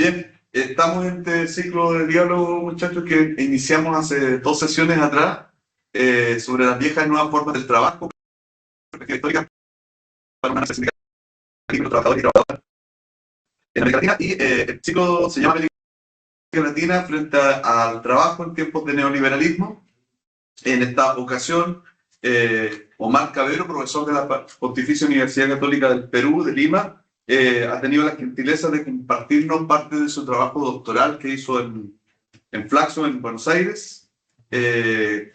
Bien, estamos en este ciclo de diálogo, muchachos, que iniciamos hace 2 sesiones atrás sobre las viejas y nuevas formas del trabajo, perspectiva histórica para una sindical de los trabajadores y trabajadoras en América Latina. Y el ciclo se llama América Latina frente al trabajo en tiempos de neoliberalismo. En esta ocasión, Omar Cabero, profesor de la Pontificia Universidad Católica del Perú, de Lima, ha tenido la gentileza de compartirnos parte de su trabajo doctoral que hizo en Flaxo, en Buenos Aires,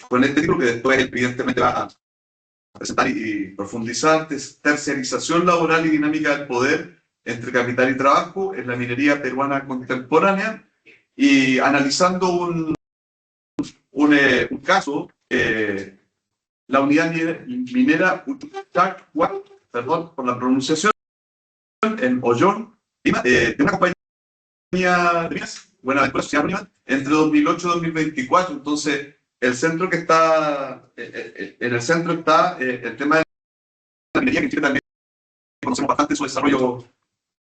con este libro que después evidentemente va a presentar y profundizar: terciarización laboral y dinámica del poder entre capital y trabajo en la minería peruana contemporánea, y analizando un caso, la unidad minera Uchucchacua, perdón por la pronunciación, en Ollón, Lima, de una compañía de minas, Buenaventura Sociedad Anónima, entre 2008 y 2024. Entonces, el centro que está, en el centro está el tema de la minería, que en Chile también conocemos bastante su desarrollo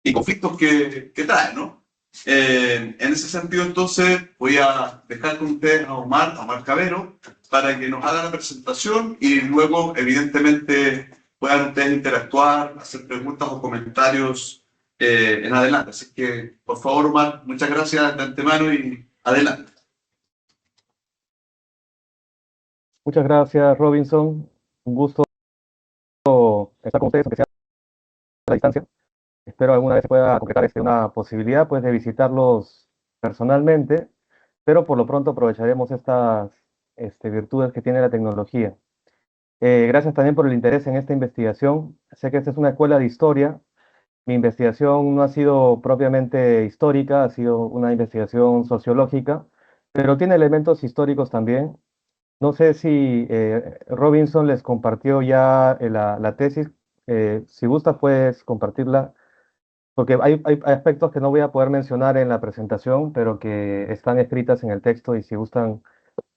y conflictos que trae, ¿no? En ese sentido, entonces, voy a dejar con ustedes a Omar Cabero, para que nos haga la presentación y luego, evidentemente, puedan ustedes interactuar, hacer preguntas o comentarios en adelante. Así que, por favor, Omar, muchas gracias de antemano y adelante. Muchas gracias, Robinson. Un gusto estar con ustedes, aunque sea a la distancia. Espero alguna vez se pueda concretar una posibilidad, pues, de visitarlos personalmente, pero por lo pronto aprovecharemos estas virtudes que tiene la tecnología. Gracias también por el interés en esta investigación. Sé que esta es una escuela de historia. Mi investigación no ha sido propiamente histórica, ha sido una investigación sociológica, pero tiene elementos históricos también. No sé si Robinson les compartió ya la tesis. Si gusta, puedes compartirla, porque hay aspectos que no voy a poder mencionar en la presentación, pero que están escritas en el texto, y si gustan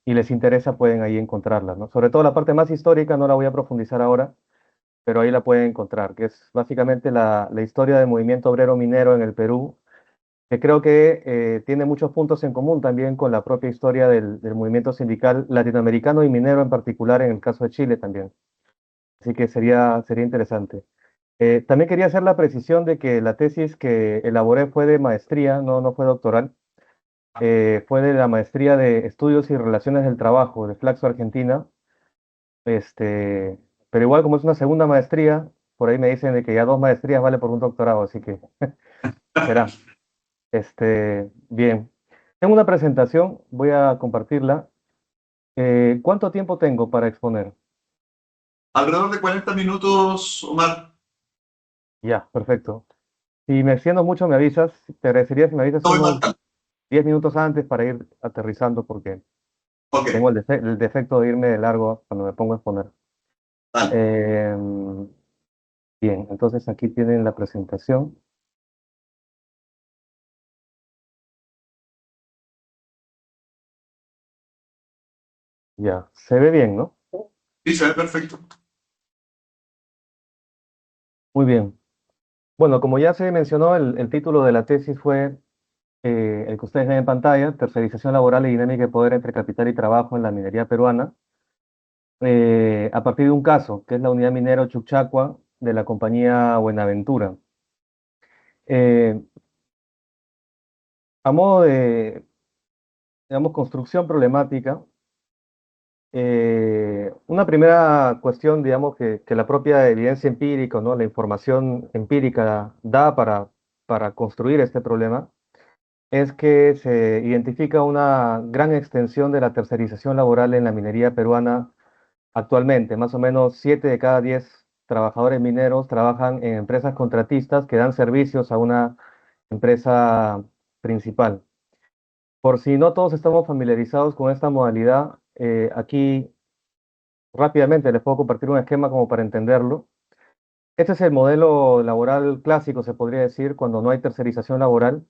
y les interesa pueden ahí encontrarlas, ¿no? Sobre todo la parte más histórica no la voy a profundizar ahora, pero ahí la pueden encontrar, que es básicamente la historia del movimiento obrero minero en el Perú, que creo que tiene muchos puntos en común también con la propia historia del movimiento sindical latinoamericano y minero en particular, en el caso de Chile también. Así que sería interesante. También quería hacer la precisión de que la tesis que elaboré fue de maestría, no fue doctoral. Fue de la maestría de Estudios y Relaciones del Trabajo de Flaxo, Argentina. Este, pero igual, como es una segunda maestría, por ahí me dicen de que ya 2 maestrías vale por un doctorado, así que será. Bien. Tengo una presentación, voy a compartirla. ¿Cuánto tiempo tengo para exponer? Alrededor de 40 minutos, Omar. Ya, perfecto. Si me extiendo mucho, me avisas. Te agradecería si me avisas No voy unos marcando. 10 minutos antes para ir aterrizando, porque Ok, tengo el defecto de irme de largo cuando me pongo a exponer. dale. Em, Bien, entonces aquí tienen la presentación. Ya, se ve bien, ¿no? Sí, se ve perfecto. Muy bien. Bueno, como ya se mencionó, el título de la tesis fue el que ustedes ven en pantalla: tercerización laboral y dinámica de poder entre capital y trabajo en la minería peruana, a partir de un caso, que es la unidad minera Uchucchacua de la compañía Buenaventura. Eh, a modo de, digamos, construcción problemática, una primera cuestión, digamos, que la propia evidencia empírica, ¿no? La información empírica da para construir este problema, es que se identifica una gran extensión de la tercerización laboral en la minería peruana actualmente. Más o menos 7 de cada 10 trabajadores mineros trabajan en empresas contratistas que dan servicios a una empresa principal. Por si no todos estamos familiarizados con esta modalidad, aquí rápidamente les puedo compartir un esquema como para entenderlo. Este es el modelo laboral clásico, se podría decir, cuando no hay tercerización laboral,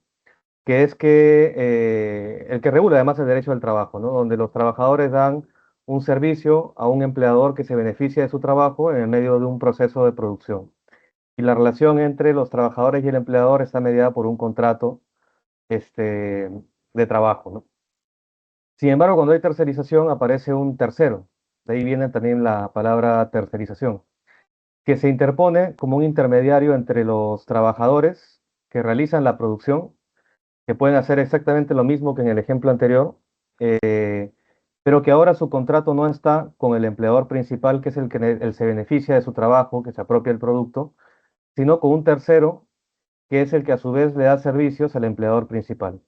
que es que el que regula además el derecho del trabajo, ¿no? Donde los trabajadores dan un servicio a un empleador que se beneficia de su trabajo en el medio de un proceso de producción. Y la relación entre los trabajadores y el empleador está mediada por un contrato de trabajo, ¿no? Sin embargo, cuando hay tercerización aparece un tercero. De ahí viene también la palabra tercerización, que se interpone como un intermediario entre los trabajadores que realizan la producción, que pueden hacer exactamente lo mismo que en el ejemplo anterior, pero que ahora su contrato no está con el empleador principal, que es el que se beneficia de su trabajo, que se apropia el producto, sino con un tercero, que es el que a su vez le da servicios al empleador principal.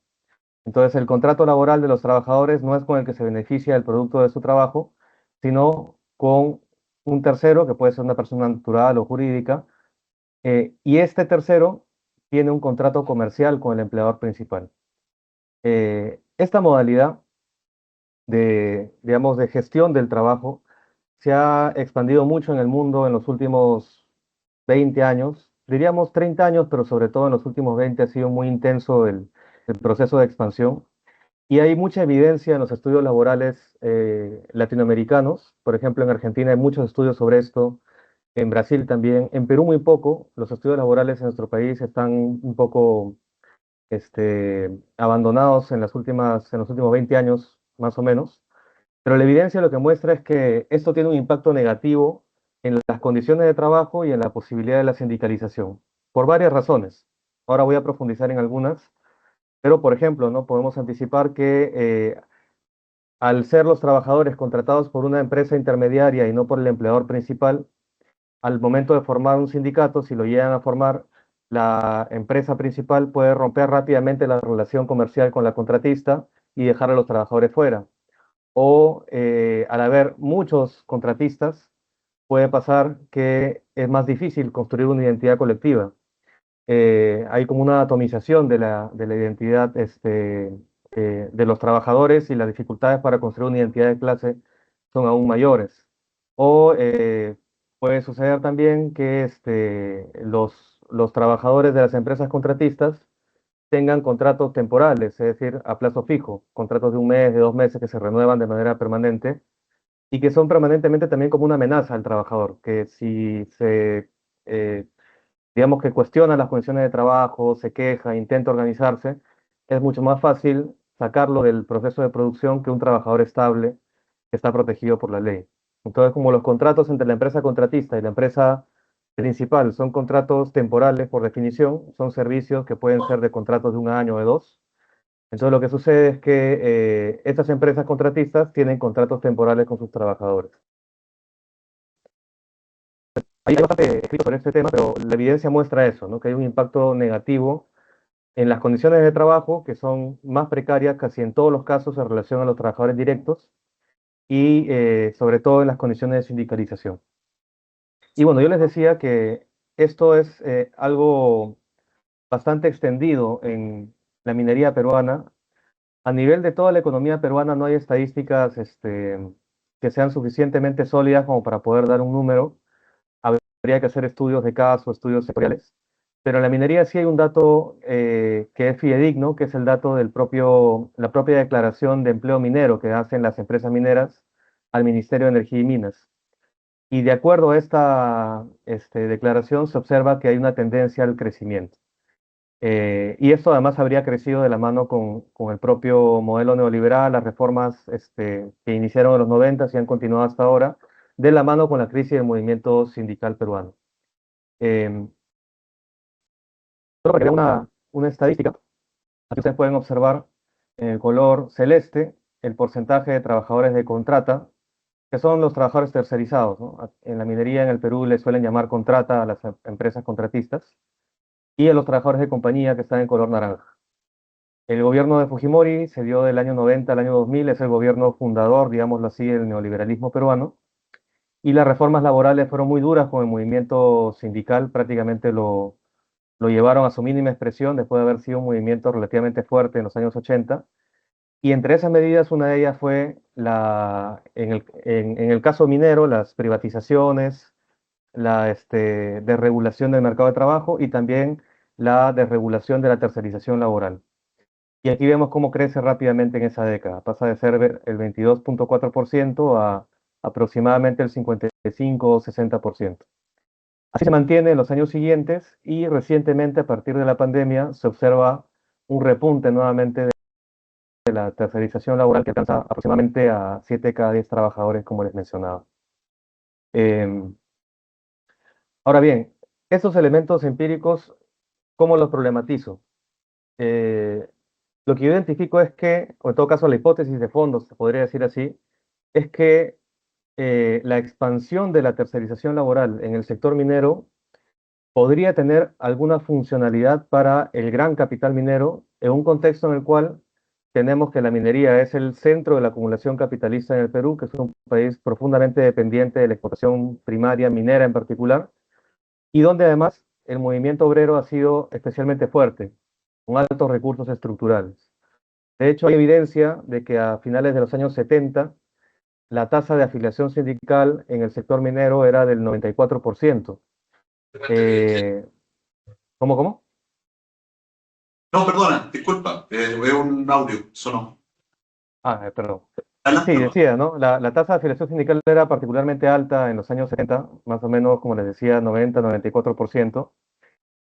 Entonces, el contrato laboral de los trabajadores no es con el que se beneficia el producto de su trabajo, sino con un tercero, que puede ser una persona natural o jurídica, y este tercero tiene un contrato comercial con el empleador principal. Esta modalidad digamos, de gestión del trabajo se ha expandido mucho en el mundo en los últimos 20 años, diríamos 30 años, pero sobre todo en los últimos 20 ha sido muy intenso el proceso de expansión. Y hay mucha evidencia en los estudios laborales latinoamericanos. Por ejemplo, en Argentina hay muchos estudios sobre esto, en Brasil también, en Perú muy poco. Los estudios laborales en nuestro país están un poco abandonados en los últimos 20 años, más o menos. Pero la evidencia lo que muestra es que esto tiene un impacto negativo en las condiciones de trabajo y en la posibilidad de la sindicalización, por varias razones. Ahora voy a profundizar en algunas, pero por ejemplo, ¿no? Podemos anticipar que al ser los trabajadores contratados por una empresa intermediaria y no por el empleador principal, al momento de formar un sindicato, si lo llegan a formar, la empresa principal puede romper rápidamente la relación comercial con la contratista y dejar a los trabajadores fuera. O al haber muchos contratistas, puede pasar que es más difícil construir una identidad colectiva. Hay como una atomización de la identidad de los trabajadores y las dificultades para construir una identidad de clase son aún mayores. O puede suceder también que los trabajadores de las empresas contratistas tengan contratos temporales, es decir, a plazo fijo, contratos de un mes, de 2 meses que se renuevan de manera permanente y que son permanentemente también como una amenaza al trabajador, que si se, eh, digamos que cuestiona las condiciones de trabajo, se queja, intenta organizarse, es mucho más fácil sacarlo del proceso de producción que un trabajador estable que está protegido por la ley. Entonces, como los contratos entre la empresa contratista y la empresa principal son contratos temporales por definición, son servicios que pueden ser de contratos de un año o de dos. Entonces, lo que sucede es que estas empresas contratistas tienen contratos temporales con sus trabajadores. Hay bastante escrito sobre este tema, pero la evidencia muestra eso, ¿no? Que hay un impacto negativo en las condiciones de trabajo, que son más precarias casi en todos los casos en relación a los trabajadores directos, y sobre todo en las condiciones de sindicalización. Y bueno, yo les decía que esto es algo bastante extendido en la minería peruana. A nivel de toda la economía peruana no hay estadísticas que sean suficientemente sólidas como para poder dar un número. Habría que hacer estudios de caso, estudios sectoriales. Pero en la minería sí hay un dato que es fidedigno, que es el dato la propia declaración de empleo minero que hacen las empresas mineras al Ministerio de Energía y Minas. Y de acuerdo a esta declaración se observa que hay una tendencia al crecimiento. Y esto además habría crecido de la mano con el propio modelo neoliberal, las reformas que iniciaron en los 90 y han continuado hasta ahora, de la mano con la crisis del movimiento sindical peruano. Solo para crear una estadística, aquí ustedes pueden observar en el color celeste el porcentaje de trabajadores de contrata, que son los trabajadores tercerizados, ¿no? En la minería en el Perú les suelen llamar contrata a las empresas contratistas, y a los trabajadores de compañía que están en color naranja. El gobierno de Fujimori se dio del año 90 al año 2000, es el gobierno fundador, digámoslo así, del neoliberalismo peruano, y las reformas laborales fueron muy duras con el movimiento sindical, prácticamente lo llevaron a su mínima expresión después de haber sido un movimiento relativamente fuerte en los años 80. Y entre esas medidas, una de ellas fue, en el caso minero, las privatizaciones, la desregulación del mercado de trabajo y también la desregulación de la tercerización laboral. Y aquí vemos cómo crece rápidamente en esa década. Pasa de ser el 22.4% a aproximadamente el 55 o 60%. Así se mantiene en los años siguientes y recientemente, a partir de la pandemia, se observa un repunte nuevamente de la tercerización laboral que alcanza aproximadamente a 7 cada 10 trabajadores, como les mencionaba. Em, Ahora bien, estos elementos empíricos, ¿cómo los problematizo? Eh, lo que yo identifico es que, o en todo caso la hipótesis de fondo, se podría decir así, es que la expansión de la tercerización laboral en el sector minero podría tener alguna funcionalidad para el gran capital minero en un contexto en el cual tenemos que la minería es el centro de la acumulación capitalista en el Perú, que es un país profundamente dependiente de la exportación primaria minera en particular, y donde además el movimiento obrero ha sido especialmente fuerte, con altos recursos estructurales. De hecho, hay evidencia de que a finales de los años 70 la tasa de afiliación sindical en el sector minero era del 94%. Eh, ¿Cómo? No, perdona, disculpa, veo un audio, sonó. Perdón. Sí, Adelante nomás. decía, ¿no? La tasa de afiliación sindical era particularmente alta en los años 70, más o menos, como les decía, 90-94%.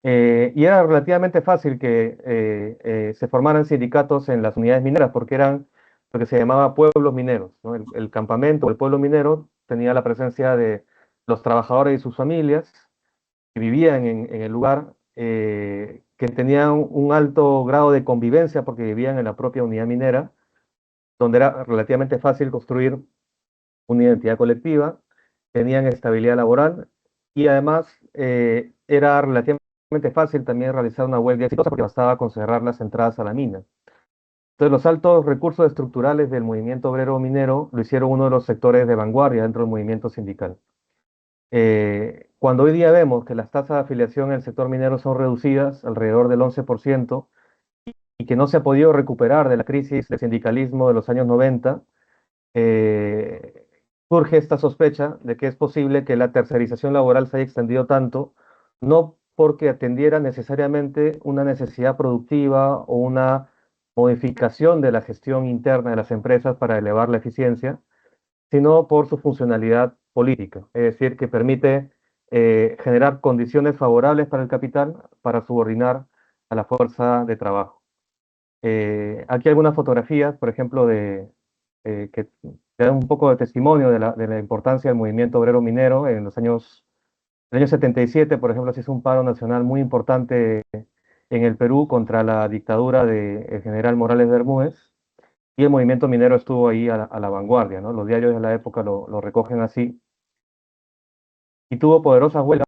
Y era relativamente fácil que se formaran sindicatos en las unidades mineras, porque eran lo que se llamaba pueblos mineros, ¿no? El campamento, el pueblo minero, tenía la presencia de los trabajadores y sus familias que vivían en el lugar, que tenían un alto grado de convivencia porque vivían en la propia unidad minera, donde era relativamente fácil construir una identidad colectiva, tenían estabilidad laboral y además era relativamente fácil también realizar una huelga exitosa porque bastaba con cerrar las entradas a la mina. Entonces, los altos recursos estructurales del movimiento obrero minero lo hicieron uno de los sectores de vanguardia dentro del movimiento sindical. Cuando hoy día vemos que las tasas de afiliación en el sector minero son reducidas alrededor del 11% y que no se ha podido recuperar de la crisis del sindicalismo de los años 90, eh, surge esta sospecha de que es posible que la tercerización laboral se haya extendido tanto, no porque atendiera necesariamente una necesidad productiva o una modificación de la gestión interna de las empresas para elevar la eficiencia, sino por su funcionalidad política, es decir, que permite generar condiciones favorables para el capital para subordinar a la fuerza de trabajo. Aquí algunas fotografías, por ejemplo, que te dan un poco de testimonio de la importancia del movimiento obrero minero en el año 77, por ejemplo, se hizo un paro nacional muy importante en el Perú contra la dictadura del general Morales Bermúdez, y el movimiento minero estuvo ahí a la vanguardia, ¿no? Los diarios de la época lo recogen así, y tuvo poderosas huelgas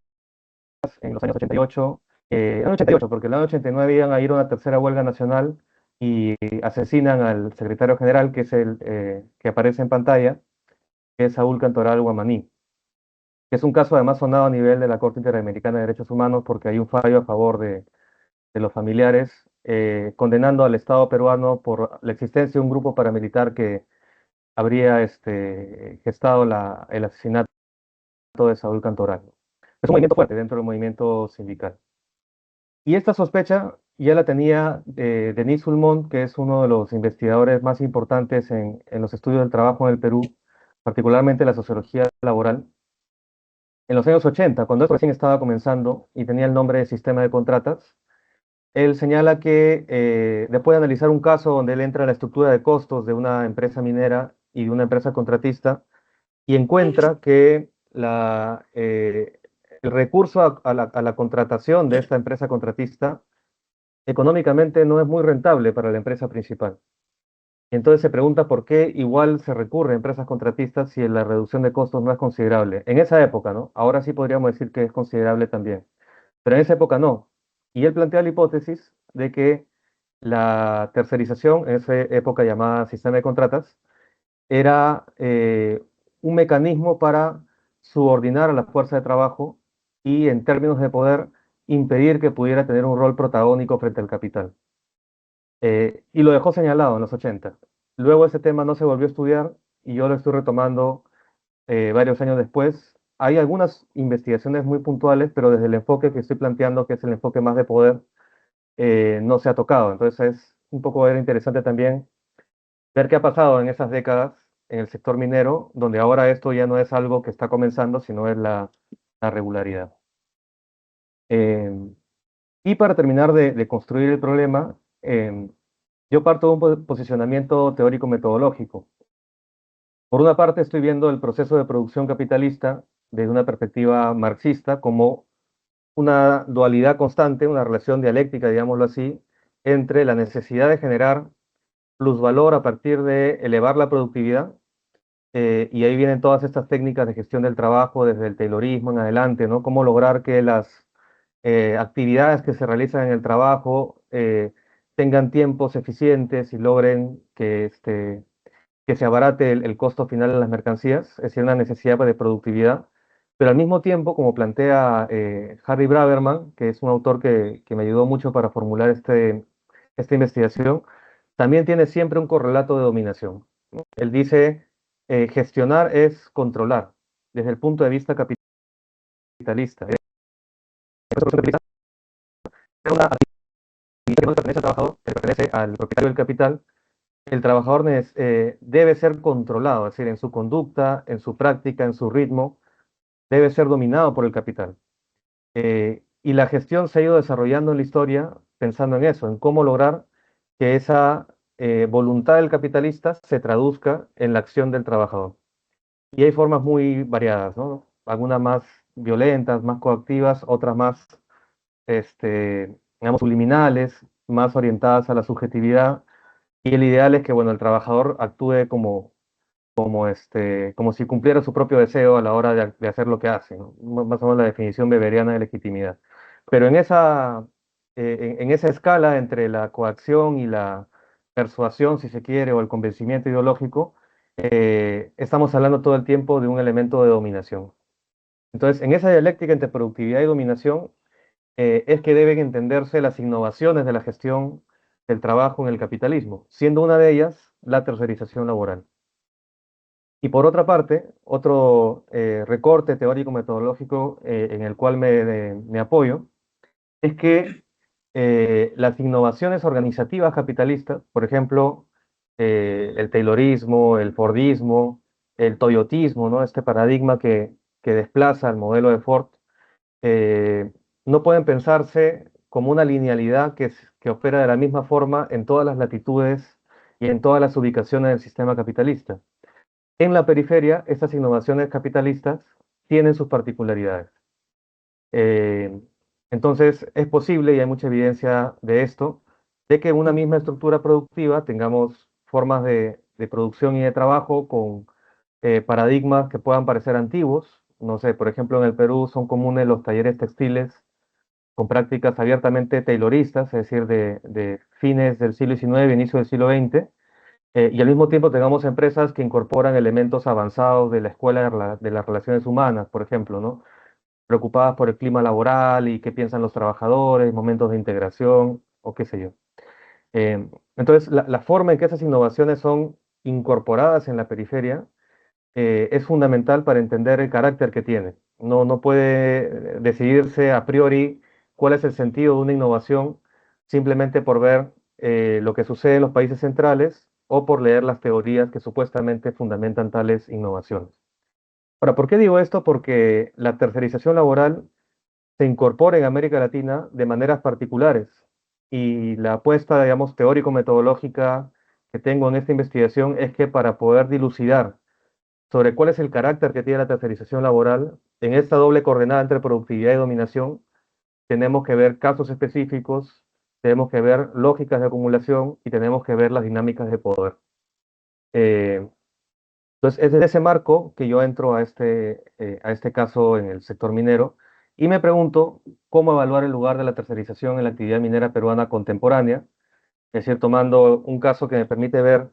en los años 88, en el 88, porque en el año 89 iban a ir a una tercera huelga nacional y asesinan al secretario general, que es el que aparece en pantalla, que es Saúl Cantoral Guamaní, que es un caso además sonado a nivel de la Corte Interamericana de Derechos Humanos porque hay un fallo a favor de los familiares condenando al Estado peruano por la existencia de un grupo paramilitar que habría gestado el asesinato de Saúl Cantoral. Es un movimiento fuerte dentro del movimiento sindical. Y esta sospecha ya la tenía Denis Ulmont, que es uno de los investigadores más importantes en los estudios del trabajo en el Perú, particularmente la sociología laboral. En los años 80, cuando esto recién estaba comenzando y tenía el nombre de sistema de contratas, él señala que después de analizar un caso donde él entra en la estructura de costos de una empresa minera y de una empresa contratista y encuentra que el recurso a la contratación de esta empresa contratista económicamente no es muy rentable para la empresa principal. Entonces se pregunta por qué igual se recurre a empresas contratistas si la reducción de costos no es considerable. En esa época, ¿no? Ahora sí podríamos decir que es considerable también, pero en esa época no. Y él plantea la hipótesis de que la tercerización, en esa época llamada sistema de contratas, era un mecanismo para subordinar a la fuerza de trabajo y en términos de poder impedir que pudiera tener un rol protagónico frente al capital. Y lo dejó señalado en los 80. Luego ese tema no se volvió a estudiar y yo lo estoy retomando varios años después. Hay algunas investigaciones muy puntuales, pero desde el enfoque que estoy planteando, que es el enfoque más de poder, no se ha tocado. Entonces es un poco era interesante también ver qué ha pasado en esas décadas en el sector minero, donde ahora esto ya no es algo que está comenzando, sino es la regularidad. Y para terminar de construir el problema, yo parto de un posicionamiento teórico-metodológico. Por una parte, estoy viendo el proceso de producción capitalista desde una perspectiva marxista como una dualidad constante, una relación dialéctica, digámoslo así, entre la necesidad de generar plusvalor a partir de elevar la productividad, y ahí vienen todas estas técnicas de gestión del trabajo desde el Taylorismo en adelante, ¿no? Cómo lograr que las actividades que se realizan en el trabajo tengan tiempos eficientes y logren que se abarate el costo final de las mercancías, es decir, una necesidad de productividad. Pero al mismo tiempo, como plantea Harry Braverman, que es un autor que me ayudó mucho para formular esta investigación, también tiene siempre un correlato de dominación. Él dice, gestionar es controlar, desde el punto de vista capitalista. Es una actividad que no le pertenece al trabajador, que le pertenece al propietario del capital. El trabajador debe ser controlado, es decir, en su conducta, en su práctica, en su ritmo, debe ser dominado por el capital. Y la gestión se ha ido desarrollando en la historia pensando en eso, en cómo lograr que esa voluntad del capitalista se traduzca en la acción del trabajador. Y hay formas muy variadas, ¿no? Algunas más violentas, más coactivas, otras más, digamos, subliminales, más orientadas a la subjetividad. Y el ideal es que, bueno, el trabajador actúe como si cumpliera su propio deseo a la hora de hacer lo que hace, ¿no? Más o menos la definición weberiana de legitimidad. Pero en esa escala entre la coacción y la persuasión, si se quiere, o el convencimiento ideológico, estamos hablando todo el tiempo de un elemento de dominación. Entonces, en esa dialéctica entre productividad y dominación, es que deben entenderse las innovaciones de la gestión del trabajo en el capitalismo, siendo una de ellas la tercerización laboral. Y por otra parte, otro recorte teórico-metodológico en el cual me apoyo es que las innovaciones organizativas capitalistas, por ejemplo, el Taylorismo, el Fordismo, el Toyotismo, ¿no? Este paradigma que desplaza el modelo de Ford, eh, no pueden pensarse como una linealidad que opera de la misma forma en todas las latitudes y en todas las ubicaciones del sistema capitalista. En la periferia, estas innovaciones capitalistas tienen sus particularidades. Eh, entonces, es posible, y hay mucha evidencia de esto, de que en una misma estructura productiva tengamos formas de producción y de trabajo con paradigmas que puedan parecer antiguos. No sé, por ejemplo, en el Perú son comunes los talleres textiles con prácticas abiertamente tayloristas, es decir, de fines del siglo XIX, inicio del siglo XX, y al mismo tiempo tengamos empresas que incorporan elementos avanzados de la escuela de las relaciones humanas, por ejemplo, ¿no? Preocupadas por el clima laboral y qué piensan los trabajadores, momentos de integración o qué sé yo. Entonces, la forma en que esas innovaciones son incorporadas en la periferia es fundamental para entender el carácter que tiene. No puede decidirse a priori cuál es el sentido de una innovación simplemente por ver lo que sucede en los países centrales o por leer las teorías que supuestamente fundamentan tales innovaciones. Ahora, ¿por qué digo esto? Porque la tercerización laboral se incorpora en América Latina de maneras particulares y la apuesta, digamos, teórico-metodológica que tengo en esta investigación es que para poder dilucidar sobre cuál es el carácter que tiene la tercerización laboral, en esta doble coordenada entre productividad y dominación, tenemos que ver casos específicos, tenemos que ver lógicas de acumulación y tenemos que ver las dinámicas de poder. Eh, entonces, es desde ese marco que yo entro a este caso en el sector minero y me pregunto cómo evaluar el lugar de la tercerización en la actividad minera peruana contemporánea, es decir, tomando un caso que me permite ver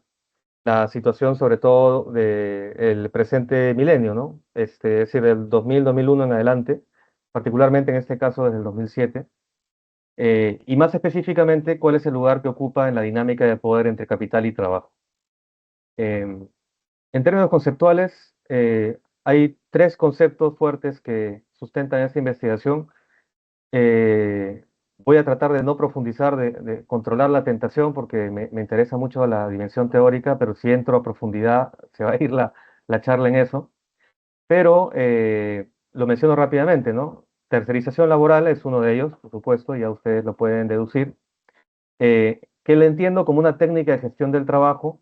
la situación sobre todo del presente milenio, ¿no? Es decir, del 2000, 2001 en adelante, particularmente en este caso desde el 2007, y más específicamente cuál es el lugar que ocupa en la dinámica de poder entre capital y trabajo. Em, en términos conceptuales, hay tres conceptos fuertes que sustentan esta investigación. Eh, Voy a tratar de no profundizar, de controlar la tentación, porque me interesa mucho la dimensión teórica, pero si entro a profundidad se va a ir la charla en eso. Pero lo menciono rápidamente, ¿no? Tercerización laboral es uno de ellos, por supuesto, ya ustedes lo pueden deducir. que le entiendo como una técnica de gestión del trabajo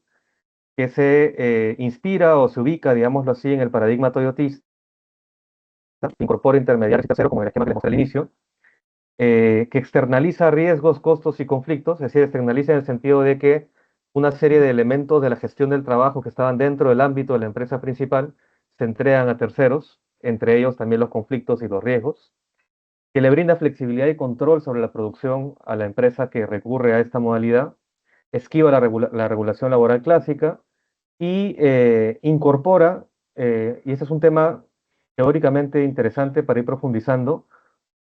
que se inspira o se ubica, digámoslo así, en el paradigma toyotista, incorpora intermediarios y terceros, como el esquema que les mostré al inicio, que externaliza riesgos, costos y conflictos, es decir, externaliza en el sentido de que una serie de elementos de la gestión del trabajo que estaban dentro del ámbito de la empresa principal se entregan a terceros, entre ellos también los conflictos y los riesgos, que le brinda flexibilidad y control sobre la producción a la empresa que recurre a esta modalidad, esquiva la regulación laboral clásica y incorpora, y ese es un tema teóricamente interesante para ir profundizando,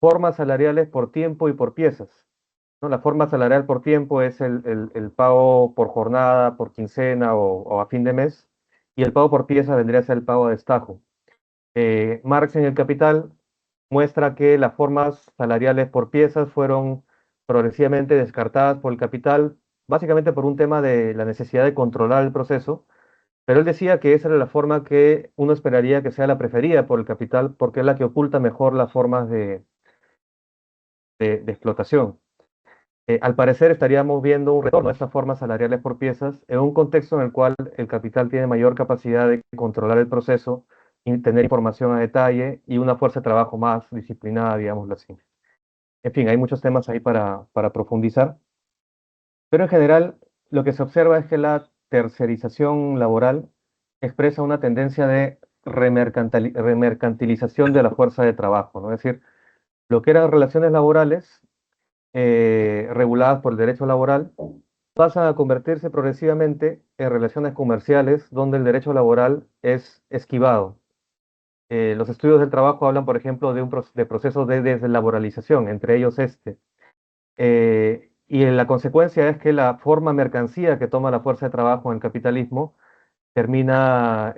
formas salariales por tiempo y por piezas, ¿no? La forma salarial por tiempo es el pago por jornada, por quincena o a fin de mes, y el pago por pieza vendría a ser el pago a destajo. Marx en El Capital muestra que las formas salariales por piezas fueron progresivamente descartadas por el capital, básicamente por un tema de la necesidad de controlar el proceso, pero él decía que esa era la forma que uno esperaría que sea la preferida por el capital, porque es la que oculta mejor las formas de explotación. Al parecer estaríamos viendo un retorno a estas formas salariales por piezas en un contexto en el cual el capital tiene mayor capacidad de controlar el proceso y tener información a detalle y una fuerza de trabajo más disciplinada, digámoslo así. En fin, hay muchos temas ahí para profundizar, pero en general lo que se observa es que la tercerización laboral expresa una tendencia de remercantilización de la fuerza de trabajo, ¿no? Es decir, lo que eran relaciones laborales reguladas por el derecho laboral, pasan a convertirse progresivamente en relaciones comerciales donde el derecho laboral es esquivado. Los estudios del trabajo hablan, por ejemplo, de procesos de deslaboralización, entre ellos este. Y la consecuencia es que la forma mercancía que toma la fuerza de trabajo en el capitalismo termina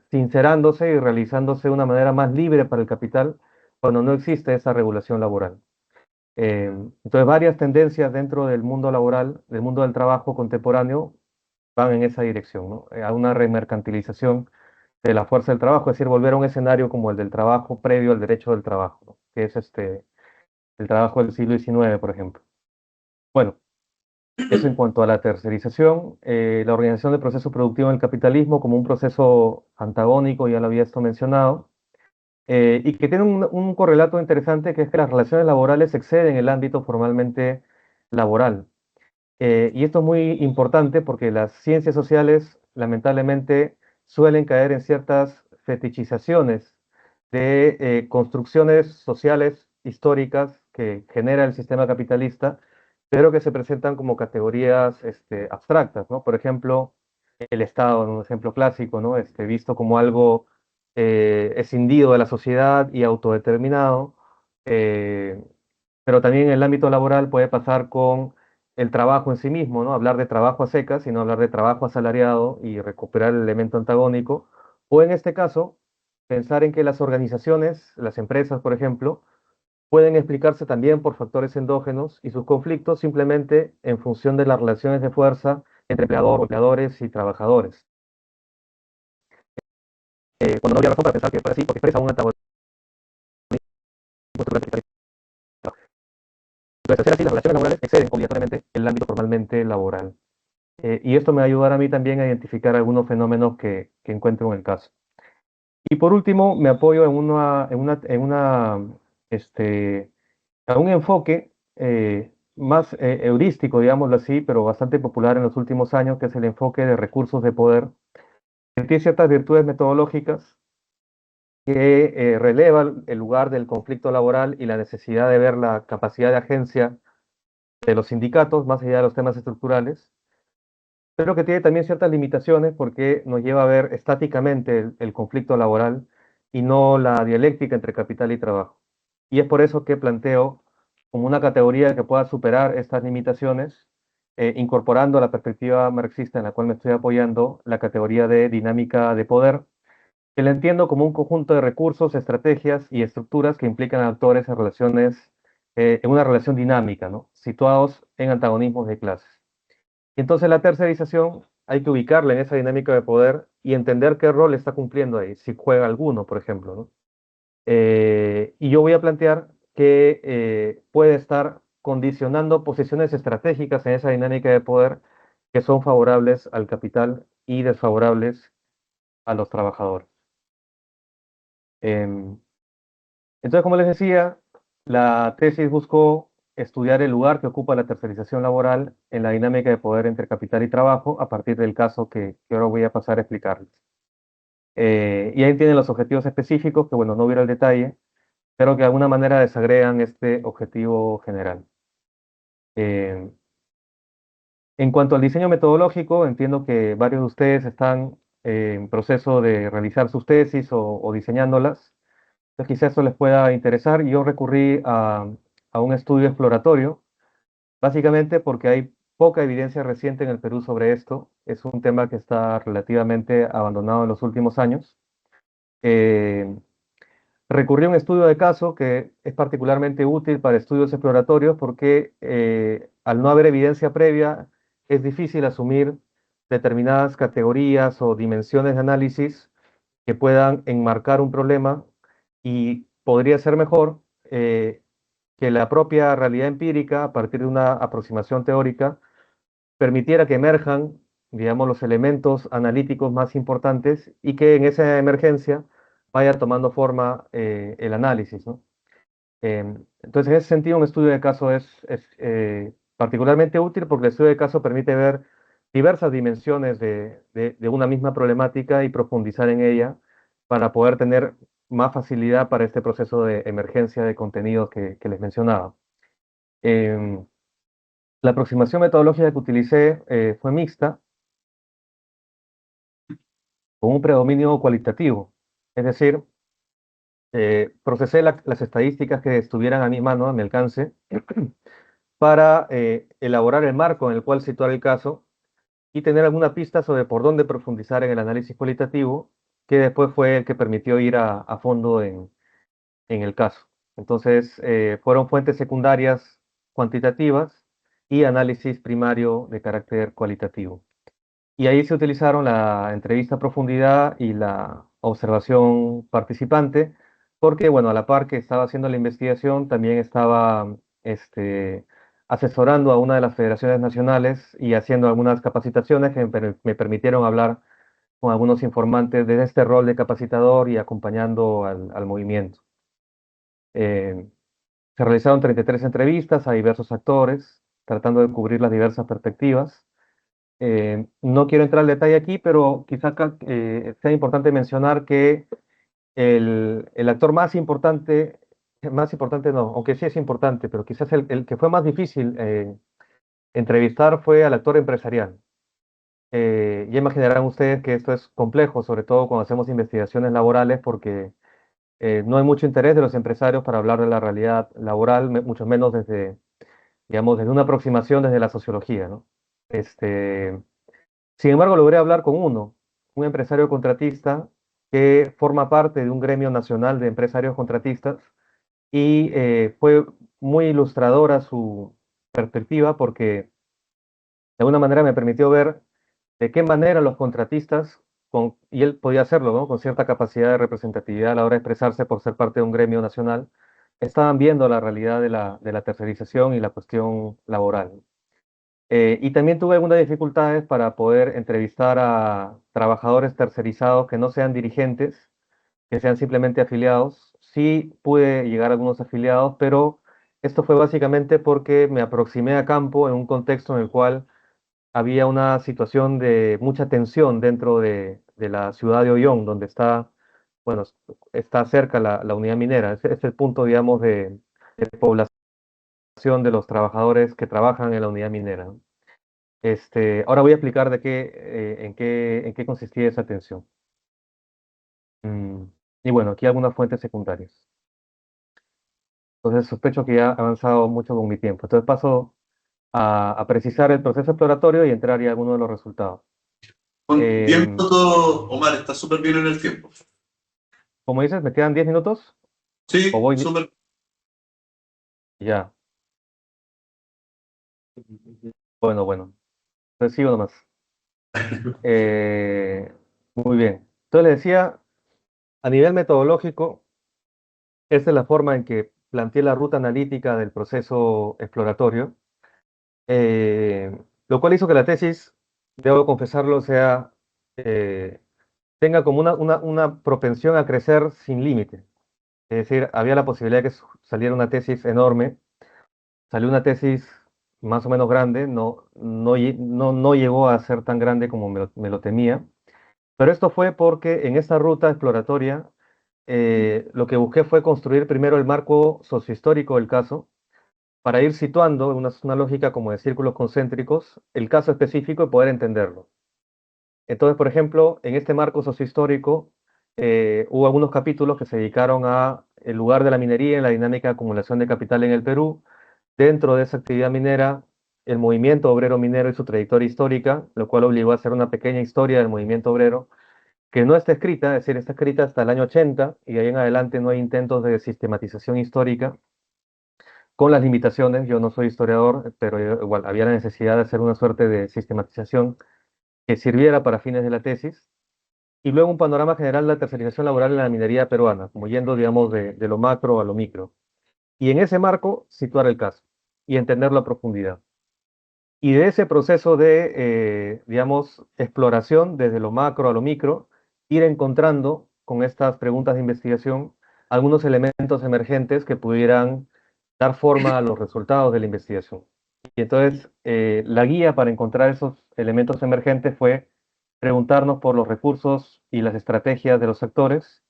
sincerándose y realizándose de una manera más libre para el capital cuando no existe esa regulación laboral. Entonces, varias tendencias dentro del mundo laboral, del mundo del trabajo contemporáneo, van en esa dirección, ¿no? A una remercantilización de la fuerza del trabajo, es decir, volver a un escenario como el del trabajo previo al derecho del trabajo, ¿no? Que es el trabajo del siglo XIX, por ejemplo. Bueno, eso en cuanto a la tercerización, la organización del proceso productivo en el capitalismo como un proceso antagónico, ya lo había esto mencionado, y que tiene un correlato interesante, que es que las relaciones laborales exceden el ámbito formalmente laboral. Y esto es muy importante porque las ciencias sociales lamentablemente suelen caer en ciertas fetichizaciones de construcciones sociales históricas que genera el sistema capitalista, pero que se presentan como categorías abstractas, ¿no? Por ejemplo, el Estado, en un ejemplo clásico, ¿no? Visto como algo escindido de la sociedad y autodeterminado, eh, pero también en el ámbito laboral puede pasar con el trabajo en sí mismo, ¿no? Hablar de trabajo a secas, sino hablar de trabajo asalariado y recuperar el elemento antagónico, o en este caso, pensar en que las organizaciones, las empresas, por ejemplo, pueden explicarse también por factores endógenos y sus conflictos simplemente en función de las relaciones de fuerza entre empleadores y trabajadores. Cuando no había razón para pensar que fue así, porque expresa un antagonismo estructural que está. Entonces, hacer así, las relaciones laborales exceden obligatoriamente el ámbito formalmente laboral. Y esto me va a ayudar a mí también a identificar algunos fenómenos que encuentro en el caso. Y por último, me apoyo a un enfoque más heurístico, digámoslo así, pero bastante popular en los últimos años, que es el enfoque de recursos de poder, que tiene ciertas virtudes metodológicas que releva el lugar del conflicto laboral y la necesidad de ver la capacidad de agencia de los sindicatos, más allá de los temas estructurales, pero que tiene también ciertas limitaciones porque nos lleva a ver estáticamente el conflicto laboral y no la dialéctica entre capital y trabajo. Y es por eso que planteo como una categoría que pueda superar estas limitaciones, incorporando a la perspectiva marxista en la cual me estoy apoyando, la categoría de dinámica de poder, que la entiendo como un conjunto de recursos, estrategias y estructuras que implican a actores en relaciones, en una relación dinámica, ¿no? Situados en antagonismos de clases. Entonces la tercerización hay que ubicarla en esa dinámica de poder y entender qué rol está cumpliendo ahí, si juega alguno, por ejemplo, ¿no? Y yo voy a plantear que puede estar condicionando posiciones estratégicas en esa dinámica de poder que son favorables al capital y desfavorables a los trabajadores. Em, entonces, como les decía, la tesis buscó estudiar el lugar que ocupa la tercerización laboral en la dinámica de poder entre capital y trabajo a partir del caso que ahora voy a pasar a explicarles. Y ahí tienen los objetivos específicos, que bueno, no voy a ir al detalle, pero que de alguna manera desagregan este objetivo general. Eh, en cuanto al diseño metodológico, entiendo que varios de ustedes están en proceso de realizar sus tesis o diseñándolas. Entonces, quizás eso les pueda interesar. Yo recurrí a un estudio exploratorio, básicamente porque hay poca evidencia reciente en el Perú sobre esto. Es un tema que está relativamente abandonado en los últimos años. Eh, Recurrí a un estudio de caso que es particularmente útil para estudios exploratorios porque al no haber evidencia previa es difícil asumir determinadas categorías o dimensiones de análisis que puedan enmarcar un problema y podría ser mejor que la propia realidad empírica, a partir de una aproximación teórica, permitiera que emerjan, digamos, los elementos analíticos más importantes y que en esa emergencia vaya tomando forma el análisis, ¿no? Entonces, en ese sentido, un estudio de caso es particularmente útil porque el estudio de caso permite ver diversas dimensiones de una misma problemática y profundizar en ella para poder tener más facilidad para este proceso de emergencia de contenidos que les mencionaba. Em, la aproximación metodológica que utilicé fue mixta, con un predominio cualitativo. Es decir, procesé las estadísticas que estuvieran a mi mano, a mi alcance, para elaborar el marco en el cual situar el caso y tener alguna pista sobre por dónde profundizar en el análisis cualitativo, que después fue el que permitió ir a fondo en el caso. Entonces, fueron fuentes secundarias cuantitativas y análisis primario de carácter cualitativo. Y ahí se utilizaron la entrevista a profundidad y la observación participante, porque, bueno, a la par que estaba haciendo la investigación, también estaba asesorando a una de las federaciones nacionales y haciendo algunas capacitaciones que me permitieron hablar con algunos informantes desde este rol de capacitador y acompañando al movimiento. Eh, Se realizaron 33 entrevistas a diversos actores, tratando de cubrir las diversas perspectivas. No quiero entrar al detalle aquí, pero quizá sea importante mencionar que el actor más importante no, aunque sí es importante, pero quizás el que fue más difícil entrevistar fue al actor empresarial. Ya imaginarán ustedes que esto es complejo, sobre todo cuando hacemos investigaciones laborales, porque no hay mucho interés de los empresarios para hablar de la realidad laboral, mucho menos desde, digamos, desde una aproximación desde la sociología, ¿no? Este, Sin embargo, logré hablar con un empresario contratista que forma parte de un gremio nacional de empresarios contratistas y fue muy ilustradora su perspectiva porque de alguna manera me permitió ver de qué manera los contratistas, y él podía hacerlo, ¿no?, con cierta capacidad de representatividad a la hora de expresarse por ser parte de un gremio nacional, estaban viendo la realidad de la tercerización y la cuestión laboral. Y también tuve algunas dificultades para poder entrevistar a trabajadores tercerizados que no sean dirigentes, que sean simplemente afiliados. Sí pude llegar a algunos afiliados, pero esto fue básicamente porque me aproximé a campo en un contexto en el cual había una situación de mucha tensión dentro de la ciudad de Ollón, donde está, bueno, está cerca la unidad minera. Ese es el punto, digamos, de población de los trabajadores que trabajan en la unidad minera, ¿no? Ahora voy a explicar en qué consistía esa tensión. Mm, y bueno, aquí algunas fuentes secundarias. Entonces sospecho que ya he avanzado mucho con mi tiempo. Entonces paso a precisar el proceso exploratorio y entrar ya a algunos de los resultados. Con 10 Em, minutos, Omar, está súper bien en el tiempo. Como dices, ¿me quedan 10 minutos? ¿O Sí, voy? súper. Ya. Bueno. Entonces sigo nomás. Muy bien. Entonces le decía, a nivel metodológico, esta es la forma en que planteé la ruta analítica del proceso exploratorio, lo cual hizo que la tesis, debo confesarlo, tenga como una propensión a crecer sin límite. Es decir, había la posibilidad de que saliera una tesis enorme. Salió una tesis más o menos grande, no llegó a ser tan grande como me lo temía, pero esto fue porque en esta ruta exploratoria lo que busqué fue construir primero el marco sociohistórico del caso, para ir situando en una lógica como de círculos concéntricos el caso específico y poder entenderlo. Entonces, por ejemplo, en este marco sociohistórico hubo algunos capítulos que se dedicaron a el lugar de la minería en la dinámica de acumulación de capital en el Perú, dentro de esa actividad minera, el movimiento obrero minero y su trayectoria histórica, lo cual obligó a hacer una pequeña historia del movimiento obrero, que no está escrita, es decir, está escrita hasta el año 80 y de ahí en adelante no hay intentos de sistematización histórica, con las limitaciones. Yo no soy historiador, pero igual había la necesidad de hacer una suerte de sistematización que sirviera para fines de la tesis. Y luego un panorama general de la tercerización laboral en la minería peruana, como yendo, digamos, de lo macro a lo micro. Y en ese marco, situar el caso y entenderlo a profundidad. Y de ese proceso de, digamos, exploración desde lo macro a lo micro, ir encontrando con estas preguntas de investigación algunos elementos emergentes que pudieran dar forma a los resultados de la investigación. Y entonces, la guía para encontrar esos elementos emergentes fue preguntarnos por los recursos y las estrategias de los actores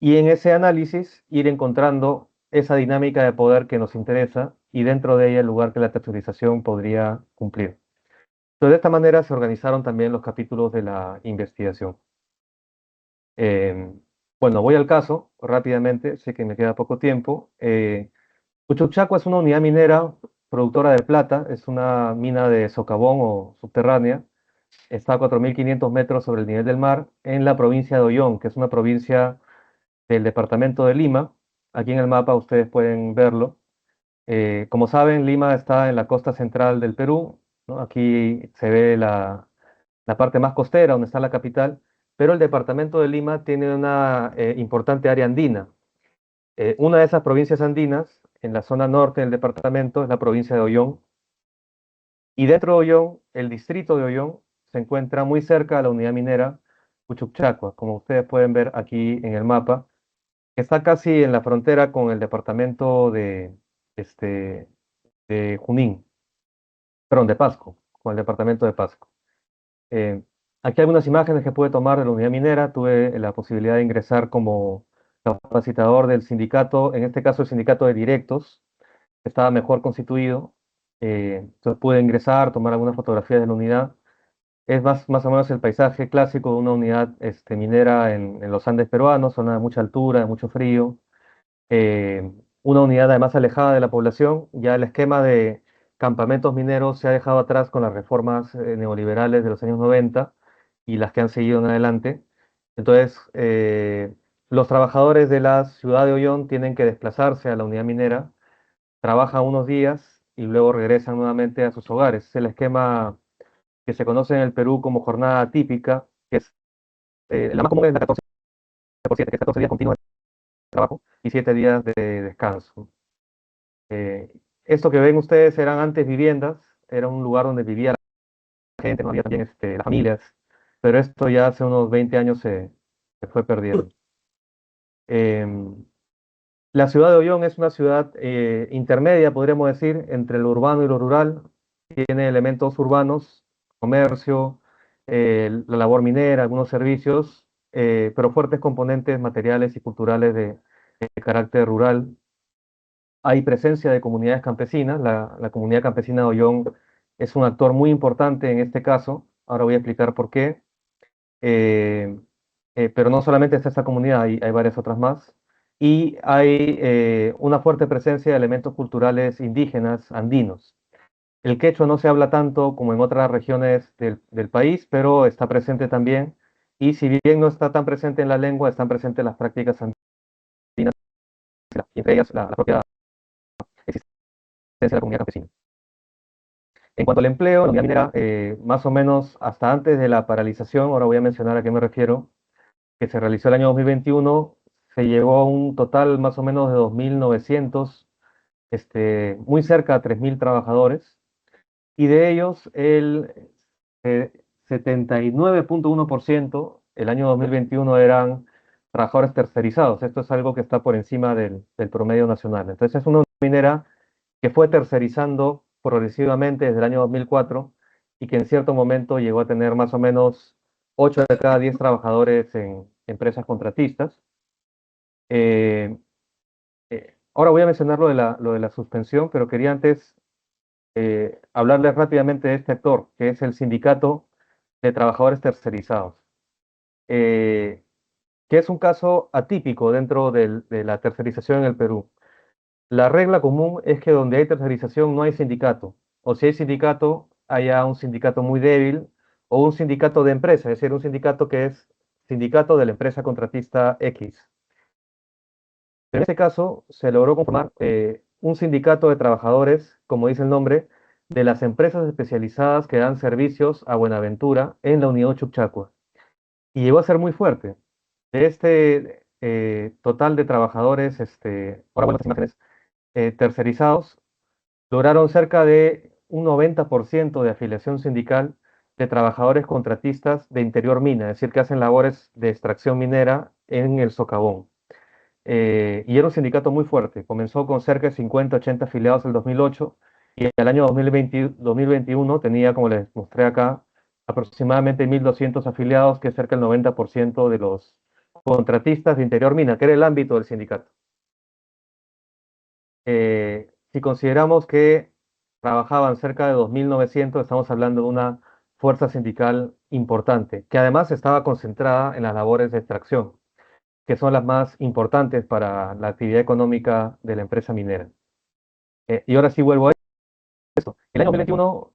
y en ese análisis ir encontrando esa dinámica de poder que nos interesa y dentro de ella el lugar que la tercerización podría cumplir. Entonces, de esta manera se organizaron también los capítulos de la investigación. Eh, bueno, voy al caso rápidamente, sé que me queda poco tiempo. Uchucchacua es una unidad minera productora de plata, es una mina de socavón o subterránea, está a 4.500 metros sobre el nivel del mar en la provincia de Ollón, que es una provincia del departamento de Lima. Aquí en el mapa ustedes pueden verlo. Como saben, Lima está en la costa central del Perú, ¿no? Aquí se ve la parte más costera, donde está la capital, pero el departamento de Lima tiene una importante área andina. Una de esas provincias andinas, en la zona norte del departamento, es la provincia de Ollón, y dentro de Ollón, el distrito de Ollón, se encuentra muy cerca de la unidad minera Uchucchacua, como ustedes pueden ver aquí en el mapa, que está casi en la frontera con el departamento este, de Junín, perdón, de Pasco, con el departamento de Pasco. Eh, Aquí hay algunas imágenes que pude tomar de la unidad minera. Tuve la posibilidad de ingresar como capacitador del sindicato, en este caso el sindicato de directos, que estaba mejor constituido. Entonces pude ingresar, tomar algunas fotografías de la unidad. Es más o menos el paisaje clásico de una unidad minera en los Andes peruanos, zona de mucha altura, de mucho frío. eh, una unidad además alejada de la población. Ya el esquema de campamentos mineros se ha dejado atrás con las reformas neoliberales de los años 90 y las que han seguido en adelante. Entonces, los trabajadores de la ciudad de Ollón tienen que desplazarse a la unidad minera, trabajan unos días y luego regresan nuevamente a sus hogares. Es el esquema que se conoce en el Perú como jornada típica, que es la más común es la 14/7, que es 14 días continuos de trabajo y 7 días de descanso. Esto que ven ustedes eran antes viviendas, era un lugar donde vivía la gente, no había también las familias, pero esto ya hace unos 20 años se fue perdiendo. Em, la ciudad de Ollón es una ciudad intermedia, podríamos decir, entre lo urbano y lo rural. Tiene elementos urbanos, comercio, la labor minera, algunos servicios, pero fuertes componentes materiales y culturales de carácter rural. Hay presencia de comunidades campesinas. La comunidad campesina de Ollón es un actor muy importante en este caso. Ahora voy a explicar por qué. Eh, pero no solamente está esta comunidad, hay varias otras más. Y hay una fuerte presencia de elementos culturales indígenas andinos. El quechua no se habla tanto como en otras regiones del país, pero está presente también. Y si bien no está tan presente en la lengua, están presentes las prácticas andinas, y entre ellas la propia existencia de la comunidad campesina. En cuanto al empleo, la unidad minera, más o menos hasta antes de la paralización, ahora voy a mencionar a qué me refiero, que se realizó el año 2021, se llegó a un total más o menos de 2.900, muy cerca a 3.000 trabajadores, y de ellos el 79.1% el año 2021 eran trabajadores tercerizados. Esto es algo que está por encima del promedio nacional. Entonces es una minera que fue tercerizando progresivamente desde el año 2004 y que en cierto momento llegó a tener más o menos 8 de cada 10 trabajadores en empresas contratistas. Eh, Ahora voy a mencionar lo de la suspensión, pero quería antes hablarles rápidamente de este actor, que es el Sindicato de Trabajadores Tercerizados, eh, que es un caso atípico dentro de la tercerización en el Perú. La regla común es que donde hay tercerización no hay sindicato, o si hay sindicato, haya un sindicato muy débil o un sindicato de empresa, es decir, un sindicato que es sindicato de la empresa contratista X. En este caso, se logró conformar un sindicato de trabajadores, como dice el nombre, de las empresas especializadas que dan servicios a Buenaventura en la Unidad Chuquichacua. Y llegó a ser muy fuerte. De este total de trabajadores, ahora bueno, las imágenes, tercerizados, lograron cerca de un 90% de afiliación sindical de trabajadores contratistas de interior mina, es decir, que hacen labores de extracción minera en el socavón. Y era un sindicato muy fuerte. Comenzó con cerca de 50, 80 afiliados en el 2008 y en el año 2021 tenía, como les mostré acá, aproximadamente 1.200 afiliados, que es cerca del 90% de los contratistas de interior mina, que era el ámbito del sindicato. Si consideramos que trabajaban cerca de 2.900, estamos hablando de una fuerza sindical importante, que además estaba concentrada en las labores de extracción, que son las más importantes para la actividad económica de la empresa minera. Y ahora sí vuelvo a esto. El año 2021,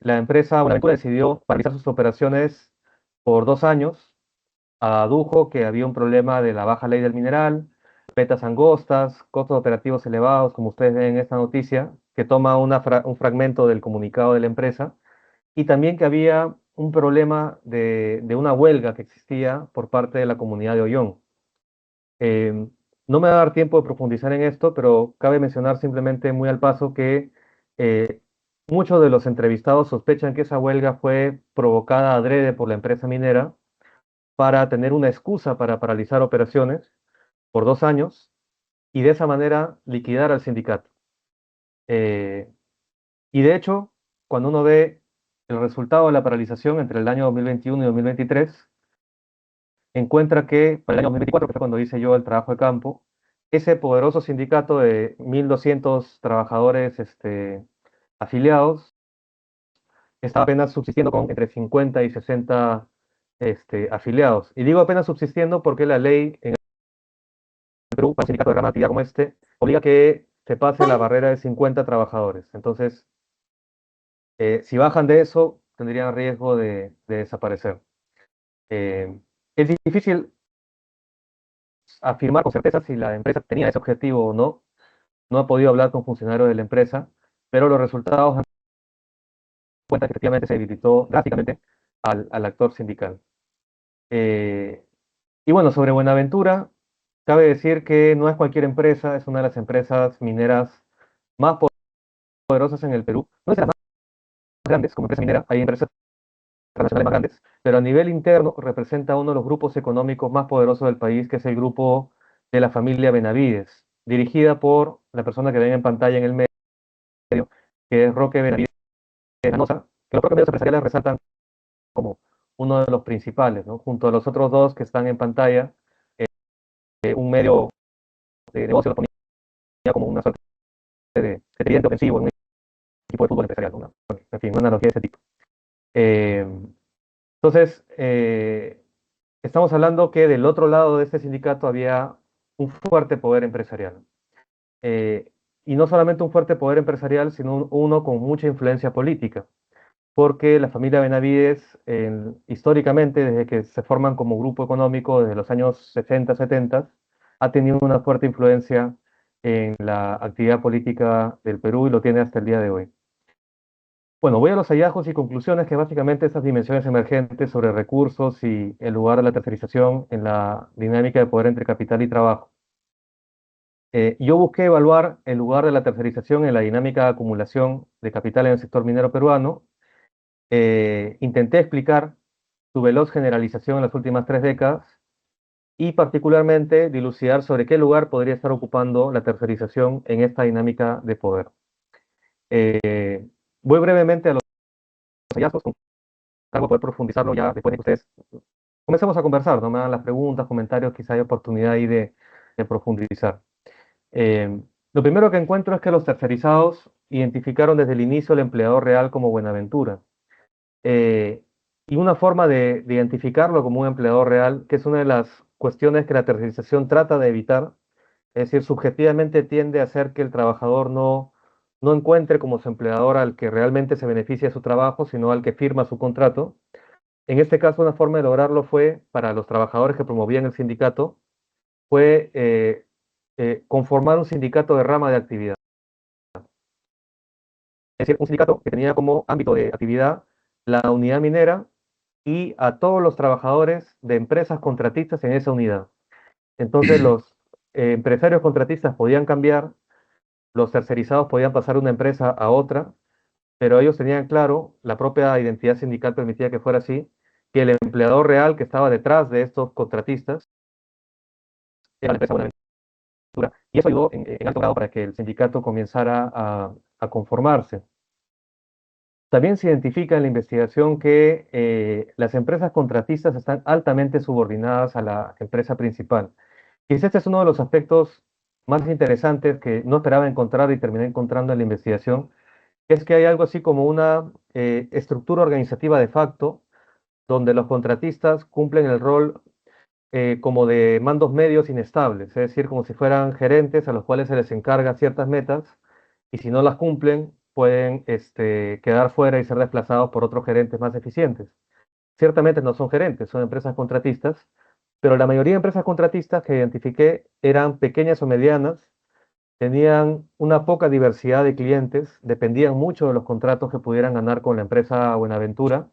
la empresa Buenaventura decidió paralizar sus operaciones por 2 años. Adujo que había un problema de la baja ley del mineral, vetas angostas, costos operativos elevados, como ustedes ven en esta noticia, que toma un fragmento del comunicado de la empresa, y también que había un problema de una huelga que existía por parte de la comunidad de Ollón. Eh, no me va a dar tiempo de profundizar en esto, pero cabe mencionar simplemente muy al paso que eh, muchos de los entrevistados sospechan que esa huelga fue provocada adrede por la empresa minera para tener una excusa para paralizar operaciones por 2 años y de esa manera liquidar al sindicato. Eh, y de hecho, cuando uno ve el resultado de la paralización entre el año 2021 y 2023, encuentra que para el año 2024, que fue cuando hice yo el trabajo de campo, ese poderoso sindicato de 1.200 trabajadores afiliados estaba apenas subsistiendo con entre 50 y 60 afiliados. Y digo apenas subsistiendo porque la ley en el Perú, para un sindicato de gran actividad como este, obliga que se pase la barrera de 50 trabajadores. Entonces, si bajan de eso, tendrían riesgo de desaparecer. Es difícil afirmar con certeza si la empresa tenía ese objetivo o no. No he podido hablar con funcionarios de la empresa, pero los resultados dan cuenta que efectivamente se debilitó drásticamente al actor sindical. Eh, y bueno, sobre Buenaventura, cabe decir que no es cualquier empresa, es una de las empresas mineras más poderosas en el Perú. No es de las más grandes como empresa minera, hay empresas internacionales más grandes, pero a nivel interno representa uno de los grupos económicos más poderosos del país, que es el grupo de la familia Benavides, dirigida por la persona que ven en pantalla en el medio, que es Roque Benavides Ganosa, que los propios medios empresariales resaltan como uno de los principales, ¿no? Junto a los otros dos que están en pantalla, un medio de negocio lo ponía como una suerte de tridente ofensivo en un equipo de fútbol empresarial, ¿no? En fin, una analogía de ese tipo. Eh, entonces, estamos hablando que del otro lado de este sindicato había un fuerte poder empresarial. Eh, y no solamente un fuerte poder empresarial, sino uno con mucha influencia política, porque la familia Benavides, históricamente, desde que se forman como grupo económico desde los años 60, 70, ha tenido una fuerte influencia en la actividad política del Perú y lo tiene hasta el día de hoy. Bueno, voy a los hallazgos y conclusiones, que básicamente esas dimensiones emergentes sobre recursos y el lugar de la tercerización en la dinámica de poder entre capital y trabajo. Yo busqué evaluar el lugar de la tercerización en la dinámica de acumulación de capital en el sector minero peruano. Intenté explicar su veloz generalización en las últimas 3 décadas y particularmente dilucidar sobre qué lugar podría estar ocupando la tercerización en esta dinámica de poder. Voy brevemente a los hallazgos, con cargo a poder profundizarlo ya después de que ustedes comencemos a conversar, no me hagan las preguntas, comentarios, quizá hay oportunidad ahí de profundizar. Lo primero que encuentro es que los tercerizados identificaron desde el inicio al empleador real como Buenaventura. Eh, y una forma de identificarlo como un empleador real, que es una de las cuestiones que la tercerización trata de evitar, es decir, subjetivamente tiende a hacer que el trabajador no encuentre como su empleador al que realmente se beneficia de su trabajo, sino al que firma su contrato. En este caso, una forma de lograrlo fue, para los trabajadores que promovían el sindicato, fue conformar un sindicato de rama de actividad. Es decir, un sindicato que tenía como ámbito de actividad la unidad minera y a todos los trabajadores de empresas contratistas en esa unidad. Entonces, los empresarios contratistas podían cambiar, los tercerizados podían pasar de una empresa a otra, pero ellos tenían claro, la propia identidad sindical permitía que fuera así, que el empleador real que estaba detrás de estos contratistas era la empresa Buenaventura. Y eso ayudó en alto grado para que el sindicato comenzara a conformarse. También se identifica en la investigación que las empresas contratistas están altamente subordinadas a la empresa principal. Y este es uno de los aspectos más interesantes que no esperaba encontrar y terminé encontrando en la investigación, que es que hay algo así como una estructura organizativa de facto, donde los contratistas cumplen el rol como de mandos medios inestables, es decir, como si fueran gerentes a los cuales se les encarga ciertas metas y si no las cumplen pueden quedar fuera y ser desplazados por otros gerentes más eficientes. Ciertamente no son gerentes, son empresas contratistas, pero la mayoría de empresas contratistas que identifiqué eran pequeñas o medianas, tenían una poca diversidad de clientes, dependían mucho de los contratos que pudieran ganar con la empresa Buenaventura,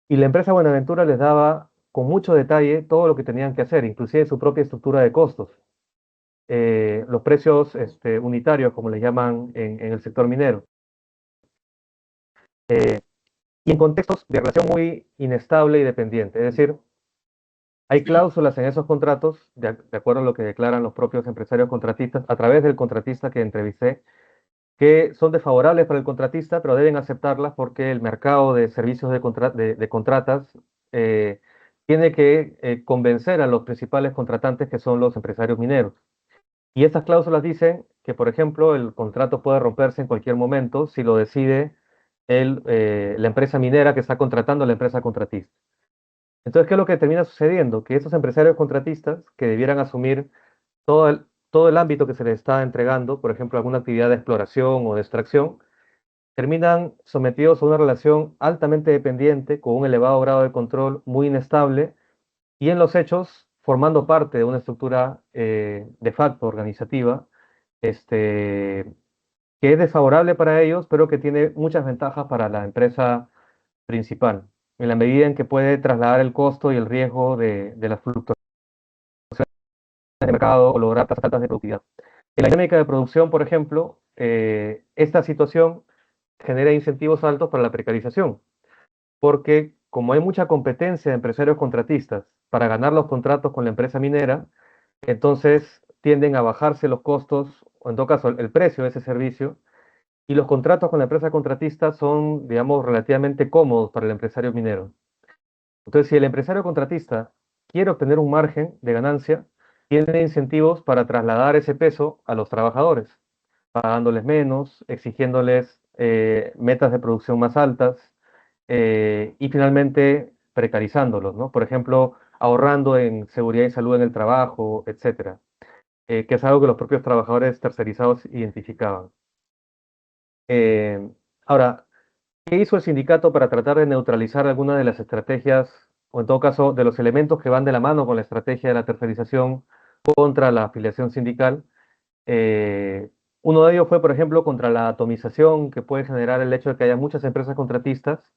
y la empresa Buenaventura les daba con mucho detalle todo lo que tenían que hacer, inclusive su propia estructura de costos. Los precios unitarios, como les llaman en el sector minero. Eh, y en contextos de relación muy inestable y dependiente. Es decir, hay cláusulas en esos contratos, de acuerdo a lo que declaran los propios empresarios contratistas, a través del contratista que entrevisté, que son desfavorables para el contratista, pero deben aceptarlas porque el mercado de servicios de contratas tiene que convencer a los principales contratantes, que son los empresarios mineros. Y estas cláusulas dicen que, por ejemplo, el contrato puede romperse en cualquier momento si lo decide la empresa minera que está contratando a la empresa contratista. Entonces, ¿qué es lo que termina sucediendo? Que esos empresarios contratistas que debieran asumir todo el ámbito que se les está entregando, por ejemplo, alguna actividad de exploración o de extracción, terminan sometidos a una relación altamente dependiente, con un elevado grado de control, muy inestable, y en los hechos formando parte de una estructura de facto organizativa, que es desfavorable para ellos, pero que tiene muchas ventajas para la empresa principal, en la medida en que puede trasladar el costo y el riesgo de las fluctuaciones de mercado o lograr tasas altas de productividad. En la dinámica de producción, por ejemplo, esta situación genera incentivos altos para la precarización, porque como hay mucha competencia de empresarios contratistas para ganar los contratos con la empresa minera, entonces tienden a bajarse los costos, o en todo caso el precio de ese servicio, y los contratos con la empresa contratista son, digamos, relativamente cómodos para el empresario minero. Entonces, si el empresario contratista quiere obtener un margen de ganancia, tiene incentivos para trasladar ese peso a los trabajadores, pagándoles menos, exigiéndoles metas de producción más altas y finalmente precarizándolos, ¿no? Por ejemplo, ahorrando en seguridad y salud en el trabajo, etcétera, que es algo que los propios trabajadores tercerizados identificaban. Ahora, ¿qué hizo el sindicato para tratar de neutralizar algunas de las estrategias, o en todo caso, de los elementos que van de la mano con la estrategia de la tercerización contra la afiliación sindical? Uno de ellos fue, por ejemplo, contra la atomización que puede generar el hecho de que haya muchas empresas contratistas,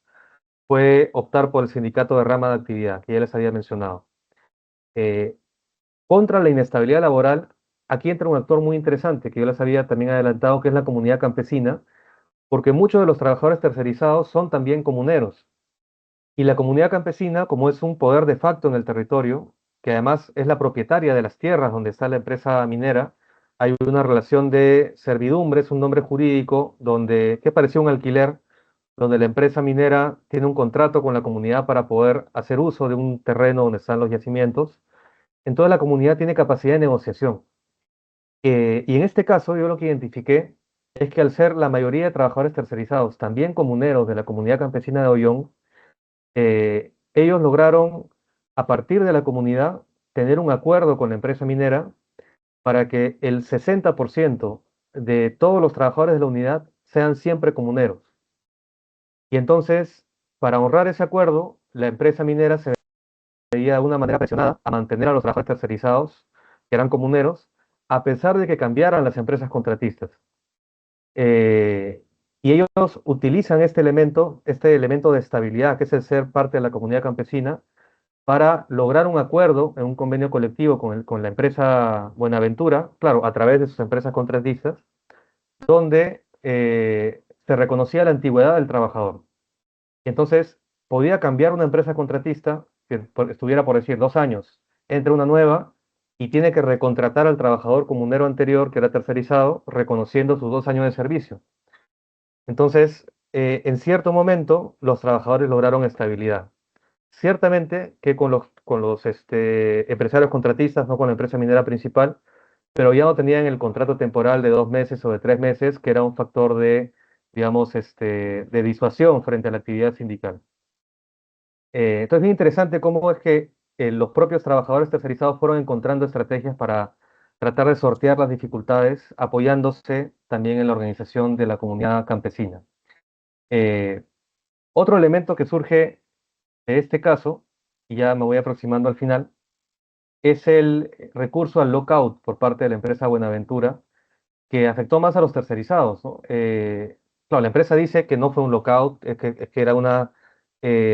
fue optar por el sindicato de rama de actividad, que ya les había mencionado. Eh, Contra la inestabilidad laboral, aquí entra un actor muy interesante que yo les había también adelantado, que es la comunidad campesina, porque muchos de los trabajadores tercerizados son también comuneros. Y la comunidad campesina, como es un poder de facto en el territorio, que además es la propietaria de las tierras donde está la empresa minera, hay una relación de servidumbre, es un nombre jurídico, donde, que parecía un alquiler, donde la empresa minera tiene un contrato con la comunidad para poder hacer uso de un terreno donde están los yacimientos. Entonces la comunidad tiene capacidad de negociación. Y en este caso yo lo que identifiqué es que al ser la mayoría de trabajadores tercerizados, también comuneros de la comunidad campesina de Ollón, ellos lograron, a partir de la comunidad, tener un acuerdo con la empresa minera para que el 60% de todos los trabajadores de la unidad sean siempre comuneros. Y entonces, para honrar ese acuerdo, la empresa minera se veía de alguna manera presionada a mantener a los trabajadores tercerizados, que eran comuneros, a pesar de que cambiaran las empresas contratistas. Eh, y ellos utilizan este elemento de estabilidad, que es el ser parte de la comunidad campesina, para lograr un acuerdo en un convenio colectivo con la empresa Buenaventura, claro, a través de sus empresas contratistas, donde se reconocía la antigüedad del trabajador. Y entonces podía cambiar una empresa contratista que estuviera, por decir, 2 años, entre una nueva y tiene que recontratar al trabajador comunero anterior que era tercerizado, reconociendo sus 2 años de servicio. Entonces, en cierto momento, los trabajadores lograron estabilidad. Ciertamente que con los empresarios contratistas, no con la empresa minera principal, pero ya no tenían el contrato temporal de 2 meses o de 3 meses, que era un factor de, digamos, de disuasión frente a la actividad sindical. Entonces, es bien interesante cómo es que los propios trabajadores tercerizados fueron encontrando estrategias para tratar de sortear las dificultades, apoyándose también en la organización de la comunidad campesina. Eh, Otro elemento que surge de este caso, y ya me voy aproximando al final, es el recurso al lockout por parte de la empresa Buenaventura, que afectó más a los tercerizados, ¿no? Claro, la empresa dice que no fue un lockout, es que era una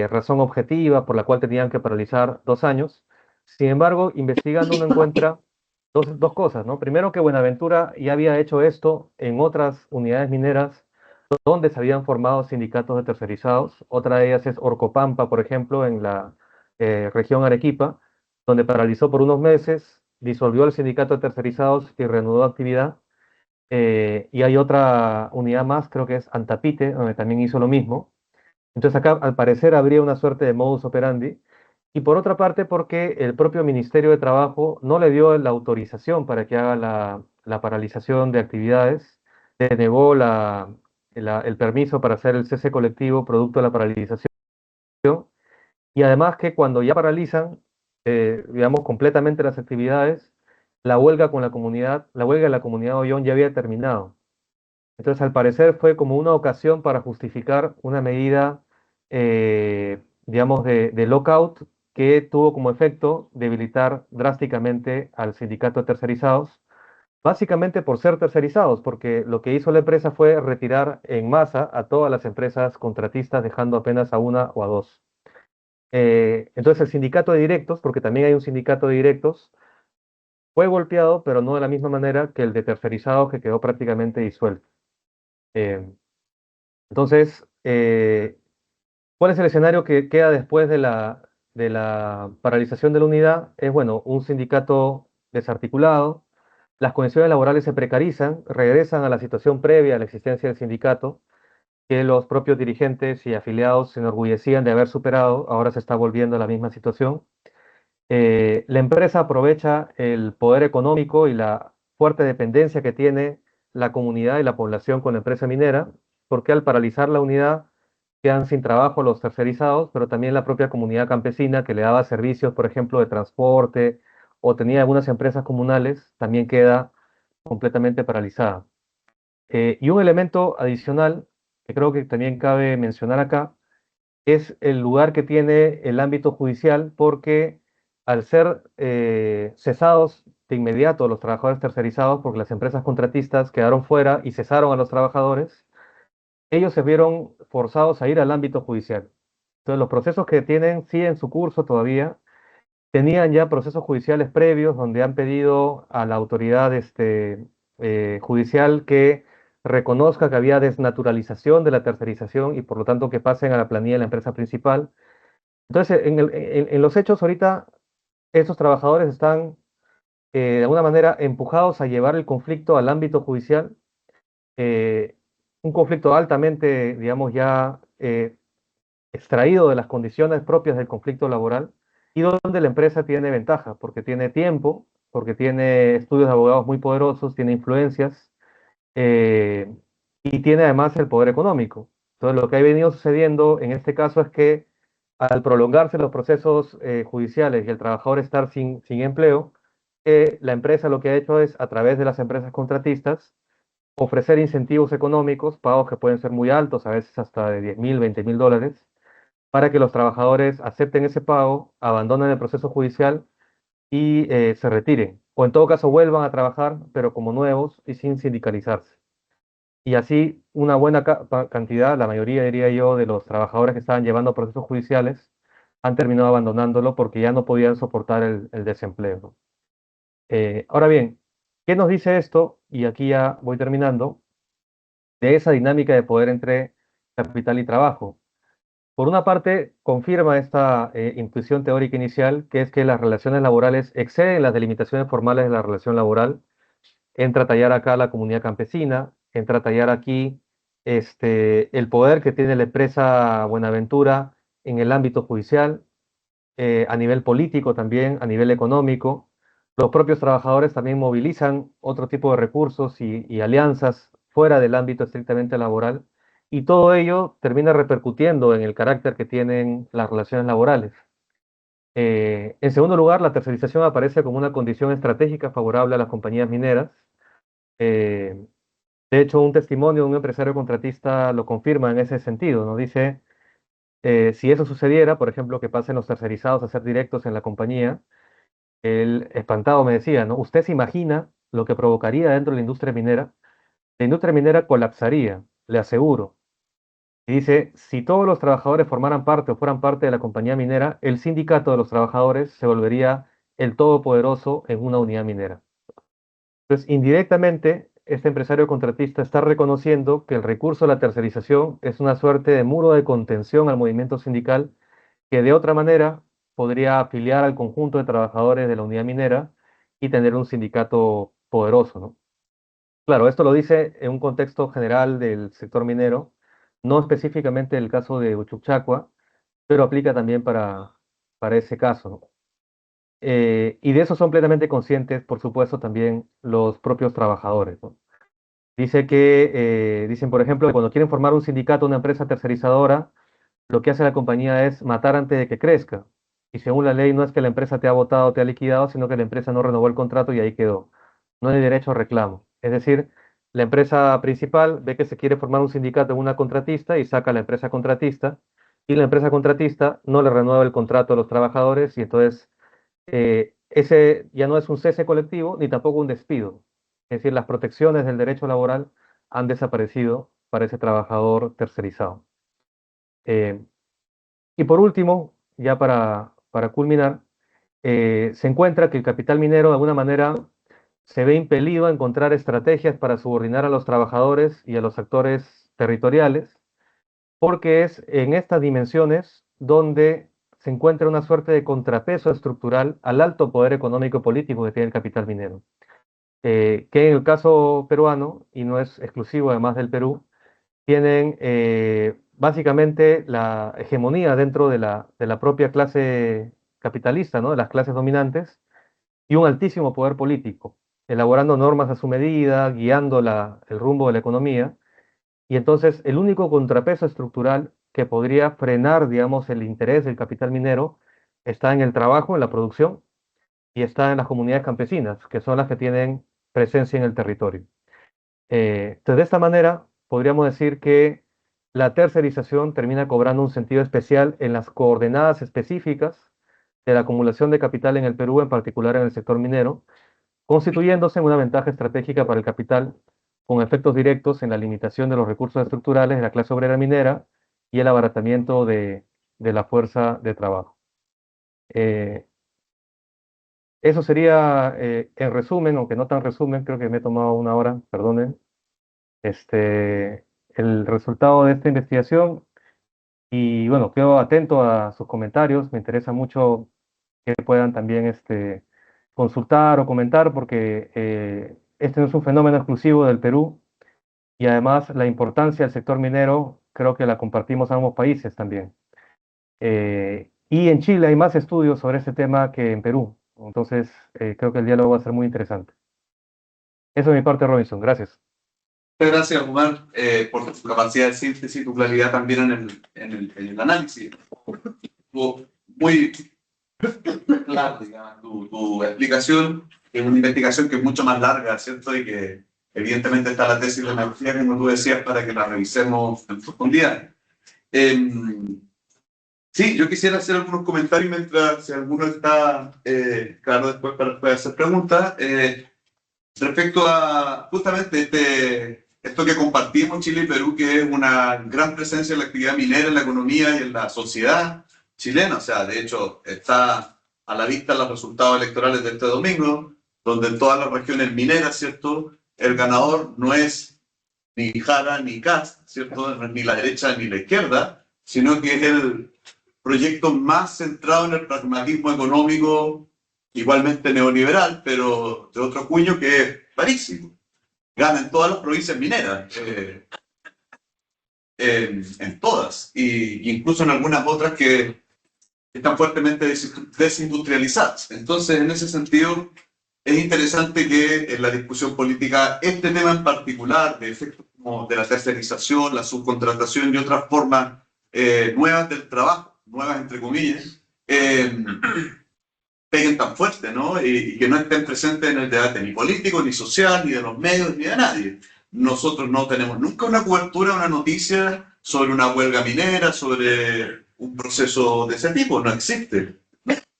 razón objetiva por la cual tenían que paralizar 2 años. Sin embargo, investigando uno encuentra dos cosas, ¿no? Primero, que Buenaventura ya había hecho esto en otras unidades mineras donde se habían formado sindicatos de tercerizados. Otra de ellas es Orcopampa, por ejemplo, en la región Arequipa, donde paralizó por unos meses, disolvió el sindicato de tercerizados y reanudó actividad. Y hay otra unidad más, creo que es Antapite, donde también hizo lo mismo. Entonces acá al parecer habría una suerte de modus operandi. Y por otra parte, porque el propio Ministerio de Trabajo no le dio la autorización para que haga la paralización de actividades, le negó el permiso para hacer el cese colectivo producto de la paralización. Y además que cuando ya paralizan, digamos, completamente las actividades, la huelga de la comunidad de Ollón ya había terminado. Entonces, al parecer fue como una ocasión para justificar una medida, digamos, de lockout que tuvo como efecto debilitar drásticamente al sindicato de tercerizados, básicamente por ser tercerizados, porque lo que hizo la empresa fue retirar en masa a todas las empresas contratistas, dejando apenas a una o a dos. Entonces, el sindicato de directos, porque también hay un sindicato de directos, fue golpeado, pero no de la misma manera que el de tercerizados, que quedó prácticamente disuelto. Eh, entonces, ¿cuál es el escenario que queda después de la paralización de la unidad? Es, bueno, un sindicato desarticulado, las condiciones laborales se precarizan, regresan a la situación previa a la existencia del sindicato, que los propios dirigentes y afiliados se enorgullecían de haber superado, ahora se está volviendo a la misma situación. La empresa aprovecha el poder económico y la fuerte dependencia que tiene la comunidad y la población con la empresa minera, porque al paralizar la unidad quedan sin trabajo los tercerizados, pero también la propia comunidad campesina que le daba servicios, por ejemplo, de transporte o tenía algunas empresas comunales, también queda completamente paralizada. Y un elemento adicional que creo que también cabe mencionar acá es el lugar que tiene el ámbito judicial, porque al ser cesados de inmediato los trabajadores tercerizados, porque las empresas contratistas quedaron fuera y cesaron a los trabajadores, ellos se vieron forzados a ir al ámbito judicial. Entonces, los procesos que tienen siguen su curso todavía. Tenían ya procesos judiciales previos donde han pedido a la autoridad judicial que reconozca que había desnaturalización de la tercerización y por lo tanto que pasen a la planilla de la empresa principal. Entonces, en los hechos ahorita, esos trabajadores están de alguna manera empujados a llevar el conflicto al ámbito judicial, eh, un conflicto altamente, digamos, ya extraído de las condiciones propias del conflicto laboral y donde la empresa tiene ventaja, porque tiene tiempo, porque tiene estudios de abogados muy poderosos, tiene influencias eh, y tiene además el poder económico. Entonces, lo que ha venido sucediendo en este caso es que al prolongarse los procesos judiciales y el trabajador estar sin empleo, la empresa lo que ha hecho es, a través de las empresas contratistas, ofrecer incentivos económicos, pagos que pueden ser muy altos, a veces hasta de 10.000, 20.000 dólares, para que los trabajadores acepten ese pago, abandonen el proceso judicial y se retiren. O en todo caso vuelvan a trabajar, pero como nuevos y sin sindicalizarse. Y así una buena cantidad, la mayoría diría yo, de los trabajadores que estaban llevando procesos judiciales han terminado abandonándolo porque ya no podían soportar el desempleo, ¿no? Ahora bien, ¿qué nos dice esto? Y aquí ya voy terminando, de esa dinámica de poder entre capital y trabajo. Por una parte, confirma esta intuición teórica inicial, que es que las relaciones laborales exceden las delimitaciones formales de la relación laboral. Entra a tallar acá la comunidad campesina, entra a tallar aquí el poder que tiene la empresa Buenaventura en el ámbito judicial, a nivel político también, a nivel económico. Los propios trabajadores también movilizan otro tipo de recursos y alianzas fuera del ámbito estrictamente laboral, y todo ello termina repercutiendo en el carácter que tienen las relaciones laborales. En segundo lugar, la tercerización aparece como una condición estratégica favorable a las compañías mineras. Eh, de hecho, un testimonio de un empresario contratista lo confirma en ese sentido, ¿no? Dice, si eso sucediera, por ejemplo, que pasen los tercerizados a ser directos en la compañía, él espantado me decía, ¿no? ¿Usted se imagina lo que provocaría dentro de la industria minera? La industria minera colapsaría, le aseguro. Y dice, si todos los trabajadores formaran parte o fueran parte de la compañía minera, el sindicato de los trabajadores se volvería el todopoderoso en una unidad minera. Entonces, indirectamente, este empresario contratista está reconociendo que el recurso a la tercerización es una suerte de muro de contención al movimiento sindical que de otra manera podría afiliar al conjunto de trabajadores de la unidad minera y tener un sindicato poderoso, ¿no? Claro, esto lo dice en un contexto general del sector minero, no específicamente el caso de Uchucchacua, pero aplica también para ese caso, ¿no? Y de eso son plenamente conscientes, por supuesto, también los propios trabajadores, ¿no? Dicen, por ejemplo, que cuando quieren formar un sindicato, una empresa tercerizadora, lo que hace la compañía es matar antes de que crezca. Y según la ley, no es que la empresa te ha votado, te ha liquidado, sino que la empresa no renovó el contrato y ahí quedó. No hay derecho a reclamo. Es decir, la empresa principal ve que se quiere formar un sindicato en una contratista y saca a la empresa contratista, y la empresa contratista no le renueva el contrato a los trabajadores y entonces ese ya no es un cese colectivo ni tampoco un despido. Es decir, las protecciones del derecho laboral han desaparecido para ese trabajador tercerizado. Eh, y por último, ya para culminar, se encuentra que el capital minero de alguna manera se ve impelido a encontrar estrategias para subordinar a los trabajadores y a los actores territoriales, porque es en estas dimensiones donde se encuentra una suerte de contrapeso estructural al alto poder económico y político que tiene el capital minero. Que en el caso peruano, y no es exclusivo además del Perú, tienen básicamente la hegemonía dentro de la propia clase capitalista, ¿no? De las clases dominantes, y un altísimo poder político, elaborando normas a su medida, guiando el rumbo de la economía. Y entonces el único contrapeso estructural que podría frenar, digamos, el interés del capital minero está en el trabajo, en la producción, y está en las comunidades campesinas, que son las que tienen presencia en el territorio. Entonces, de esta manera, podríamos decir que la tercerización termina cobrando un sentido especial en las coordenadas específicas de la acumulación de capital en el Perú, en particular en el sector minero, constituyéndose en una ventaja estratégica para el capital, con efectos directos en la limitación de los recursos estructurales de la clase obrera minera y el abaratamiento de la fuerza de trabajo. Eh, Eso sería, en resumen, aunque no tan resumen, creo que me he tomado una hora, perdonen, el resultado de esta investigación. Y bueno, quedo atento a sus comentarios. Me interesa mucho que puedan también consultar o comentar, porque este no es un fenómeno exclusivo del Perú, y además la importancia del sector minero creo que la compartimos ambos países también. Y en Chile hay más estudios sobre este tema que en Perú. Entonces, creo que el diálogo va a ser muy interesante. Eso de mi parte, Robinson. Gracias. Muchas gracias, Omar, por tu capacidad de síntesis y tu claridad también en el análisis. Estuvo muy claro, digamos, tu explicación. Es una investigación que es mucho más larga, ¿cierto? Y que evidentemente está la tesis de maestría, como tú decías, para que la revisemos en profundidad. Sí, yo quisiera hacer algunos comentarios mientras si alguno está claro después para poder hacer preguntas. Respecto a justamente esto que compartimos Chile y Perú, que es una gran presencia en la actividad minera, en la economía y en la sociedad chilena. O sea, de hecho, está a la vista los resultados electorales de este domingo, donde en todas las regiones mineras, ¿cierto? El ganador no es ni Jara ni Kast, ¿cierto? No es ni la derecha ni la izquierda, sino que es el proyecto más centrado en el pragmatismo económico, igualmente neoliberal, pero de otro cuño, que es parísimo. Gana en todas las provincias mineras, en todas, y incluso en algunas otras que están fuertemente desindustrializadas. Entonces, en ese sentido, es interesante que en la discusión política este tema en particular, de efectos como de la tercerización, la subcontratación y otras formas nuevas del trabajo, nuevas entre comillas, peguen tan fuerte, ¿no? Y que no estén presentes en el debate ni político, ni social, ni de los medios, ni de nadie. Nosotros no tenemos nunca una cobertura, una noticia sobre una huelga minera, sobre un proceso de ese tipo, no existe.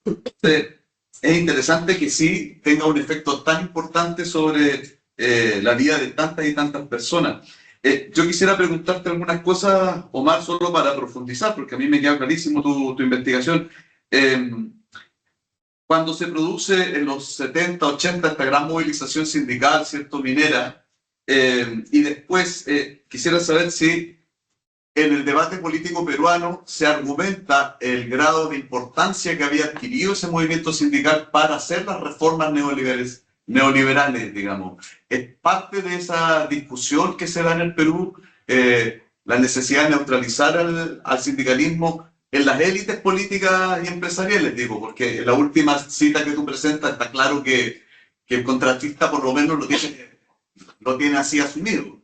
Entonces, es interesante que sí tenga un efecto tan importante sobre la vida de tantas y tantas personas. Yo quisiera preguntarte algunas cosas, Omar, solo para profundizar, porque a mí me queda clarísimo tu investigación. Cuando se produce en los 70, 80 esta gran movilización sindical, ¿cierto?, minera, y después quisiera saber si en el debate político peruano se argumenta el grado de importancia que había adquirido ese movimiento sindical para hacer las reformas neoliberales, digamos. Es parte de esa discusión que se da en el Perú, la necesidad de neutralizar al sindicalismo en las élites políticas y empresariales, digo, porque en la última cita que tú presentas está claro que el contratista por lo menos lo tiene así asumido.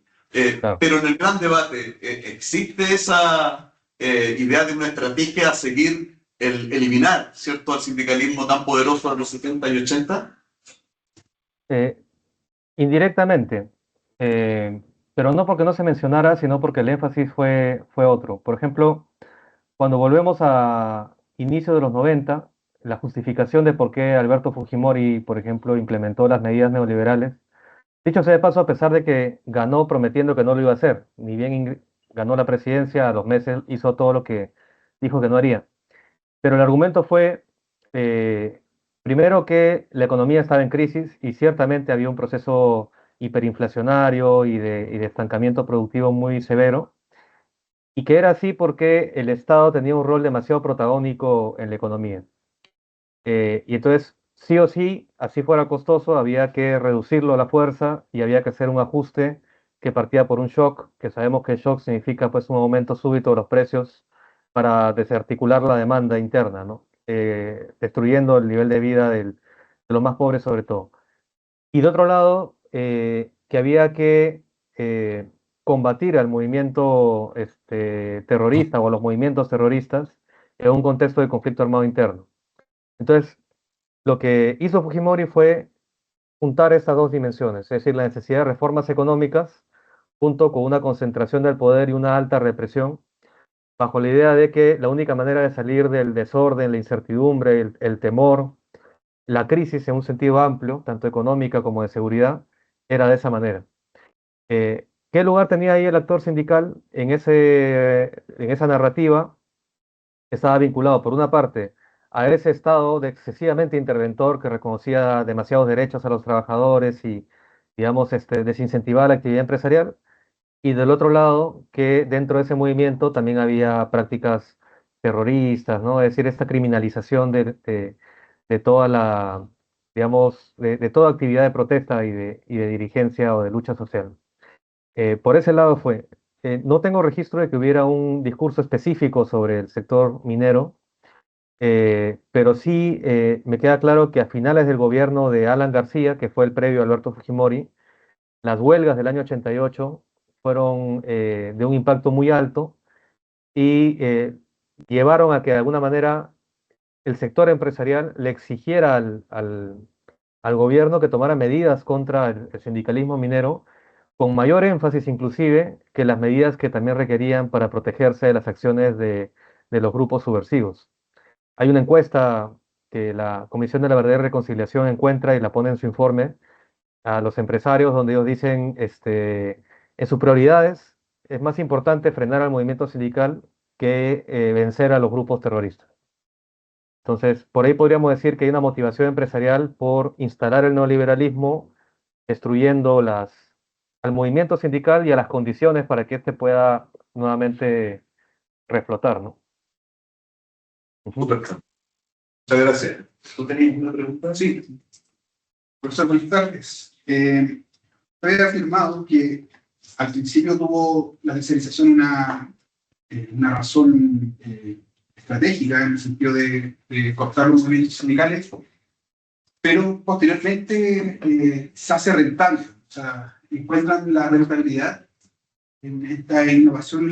Claro. Pero en el gran debate, ¿existe esa idea de una estrategia a seguir, el eliminar, ¿cierto?, al sindicalismo tan poderoso de los 70 y 80? Eh, Indirectamente, pero no porque no se mencionara, sino porque el énfasis fue otro. Por ejemplo, cuando volvemos a inicio de los 90, la justificación de por qué Alberto Fujimori, por ejemplo, implementó las medidas neoliberales, dicho sea de paso, a pesar de que ganó prometiendo que no lo iba a hacer, ni bien ganó la presidencia, a los meses hizo todo lo que dijo que no haría. Pero el argumento fue, eh, primero, que la economía estaba en crisis y ciertamente había un proceso hiperinflacionario y de estancamiento productivo muy severo, y que era así porque el Estado tenía un rol demasiado protagónico en la economía. Y entonces, sí o sí, así fuera costoso, había que reducirlo a la fuerza y había que hacer un ajuste que partía por un shock, que sabemos que el shock significa pues un aumento súbito de los precios para desarticular la demanda interna, ¿no? Destruyendo el nivel de vida de los más pobres sobre todo. Y de otro lado, que había que combatir al movimiento terrorista o a los movimientos terroristas en un contexto de conflicto armado interno. Entonces, lo que hizo Fujimori fue juntar estas dos dimensiones, es decir, la necesidad de reformas económicas junto con una concentración del poder y una alta represión bajo la idea de que la única manera de salir del desorden, la incertidumbre, el temor, la crisis en un sentido amplio, tanto económica como de seguridad, era de esa manera. ¿Qué lugar tenía ahí el actor sindical en esa narrativa? Estaba vinculado, por una parte, a ese estado de excesivamente interventor que reconocía demasiados derechos a los trabajadores y, digamos, desincentivaba la actividad empresarial, y del otro lado, que dentro de ese movimiento también había prácticas terroristas, ¿no? Es decir, esta criminalización de toda la, digamos, de toda actividad de protesta y de dirigencia o de lucha social. Por ese lado fue. No tengo registro de que hubiera un discurso específico sobre el sector minero, pero sí me queda claro que a finales del gobierno de Alan García, que fue el previo a Alberto Fujimori, las huelgas del año 88 fueron de un impacto muy alto y llevaron a que de alguna manera el sector empresarial le exigiera al gobierno que tomara medidas contra el sindicalismo minero, con mayor énfasis inclusive que las medidas que también requerían para protegerse de las acciones de los grupos subversivos. Hay una encuesta que la Comisión de la Verdad y Reconciliación encuentra y la pone en su informe a los empresarios, donde ellos dicen, en sus prioridades es más importante frenar al movimiento sindical que vencer a los grupos terroristas. Entonces, por ahí podríamos decir que hay una motivación empresarial por instalar el neoliberalismo, destruyendo al movimiento sindical y a las condiciones para que éste pueda nuevamente reflotar, ¿no? Ujú. Súper. Muchas gracias. ¿Tú tenías una pregunta? Sí, profesor, buenas tardes. Usted ha afirmado que al principio tuvo la tercerización una razón estratégica en el sentido de cortar los movimientos sindicales, pero posteriormente se hace rentable, o sea, encuentran la rentabilidad en esta innovación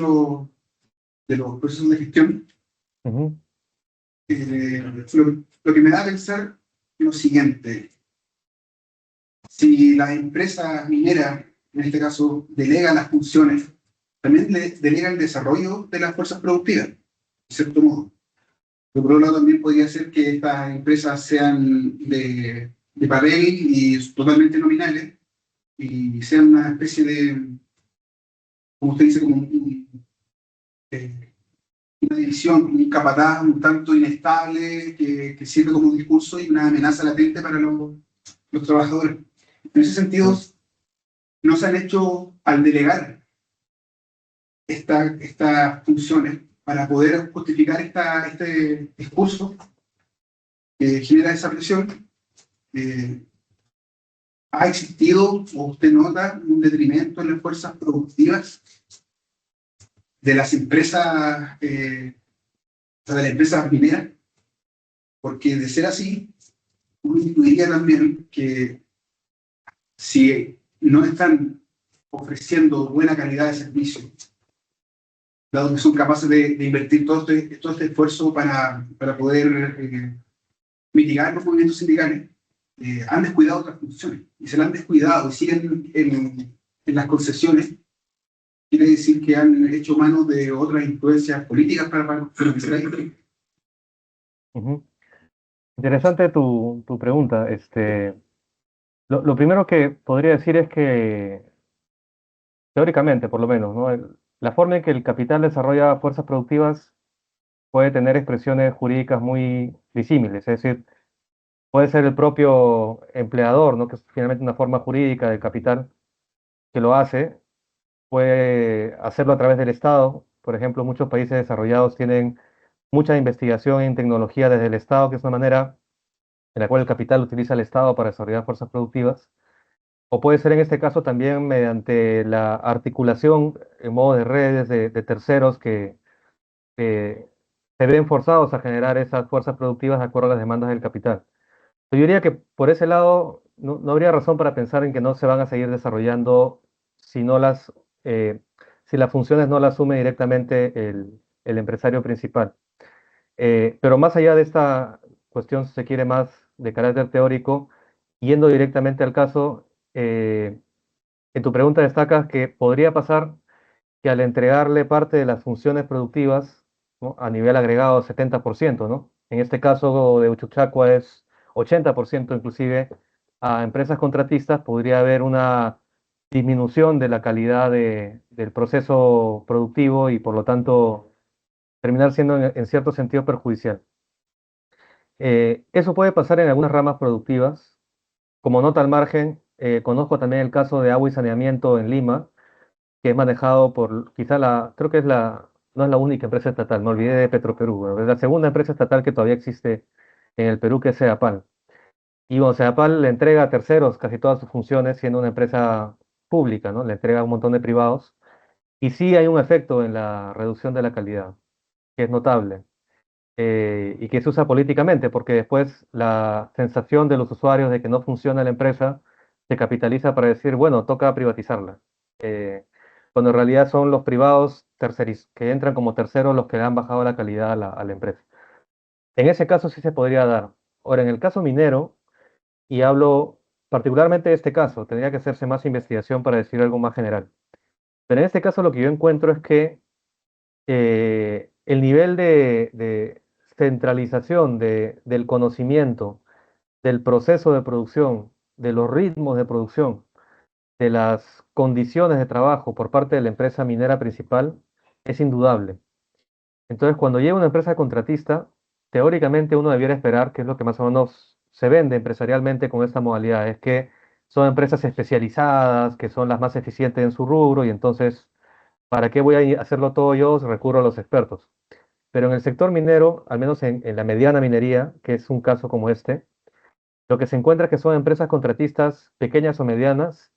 de los procesos de gestión. Ujú. Lo que me da a pensar es lo siguiente: si la empresa minera, en este caso, delega las funciones, también le delega el desarrollo de las fuerzas productivas, de cierto modo. Pero por otro lado, también podría ser que estas empresas sean de papel y totalmente nominales y sean una especie de, como usted dice, como eh, una división, un capataz un tanto inestable que sirve como un discurso y una amenaza latente para los trabajadores. En ese sentido, no se han hecho al delegar estas funciones para poder justificar este discurso que genera esa presión. ¿Ha existido o usted nota un detrimento en las fuerzas productivas de las empresas, o sea, de las empresas mineras? Porque de ser así, uno intuiría también que si no están ofreciendo buena calidad de servicio, dado que son capaces de invertir todo este esfuerzo para poder mitigar los movimientos sindicales, han descuidado otras funciones y se la han descuidado y siguen en las concesiones. Quiere decir que han hecho mano de otras influencias políticas para financiar ahí. Ujú. Interesante tu pregunta. Lo primero que podría decir es que, teóricamente por lo menos, ¿no? La forma en que el capital desarrolla fuerzas productivas puede tener expresiones jurídicas muy disímiles, es decir, puede ser el propio empleador, ¿no? Que es finalmente una forma jurídica del capital que lo hace, puede hacerlo a través del Estado. Por ejemplo, muchos países desarrollados tienen mucha investigación en tecnología desde el Estado, que es una manera en la cual el capital utiliza al Estado para desarrollar fuerzas productivas. O puede ser en este caso también mediante la articulación en modo de redes de terceros que se ven forzados a generar esas fuerzas productivas de acuerdo a las demandas del capital. Yo diría que por ese lado no habría razón para pensar en que no se van a seguir desarrollando si no eh, si las funciones no las asume directamente el empresario principal. Pero más allá de esta cuestión, si se quiere, más de carácter teórico, yendo directamente al caso, en tu pregunta destacas que podría pasar que al entregarle parte de las funciones productivas, ¿no?, a nivel agregado 70%, ¿no? En este caso de Uchucchacua es 80% inclusive, a empresas contratistas podría haber una disminución de la calidad del proceso productivo y por lo tanto terminar siendo en cierto sentido perjudicial. Eso puede pasar en algunas ramas productivas. Como nota al margen, conozco también el caso de agua y saneamiento en Lima, que es manejado por, quizá creo que no es la única empresa estatal, me olvidé de Petroperú, bueno, es la segunda empresa estatal que todavía existe en el Perú, que es Sedapal. Y bueno, Sedapal le entrega a terceros casi todas sus funciones, siendo una empresa pública, ¿no? Le entrega a un montón de privados. Y sí hay un efecto en la reducción de la calidad, que es notable, y que se usa políticamente, porque después la sensación de los usuarios de que no funciona la empresa se capitaliza para decir, bueno, toca privatizarla. Eh, Cuando en realidad son los privados que entran como terceros los que le han bajado la calidad a la empresa. En ese caso sí se podría dar. Ahora, en el caso minero, y hablo particularmente de este caso, tendría que hacerse más investigación para decir algo más general. Pero en este caso lo que yo encuentro es que el nivel de centralización del conocimiento, del proceso de producción, de los ritmos de producción, de las condiciones de trabajo por parte de la empresa minera principal es indudable. Entonces, cuando llega una empresa contratista, teóricamente uno debiera esperar, que es lo que más o menos se vende empresarialmente con esta modalidad, es que son empresas especializadas, que son las más eficientes en su rubro y entonces, ¿para qué voy a hacerlo todo yo? Recurro a los expertos. Pero en el sector minero, al menos en la mediana minería, que es un caso como este, lo que se encuentra es que son empresas contratistas pequeñas o medianas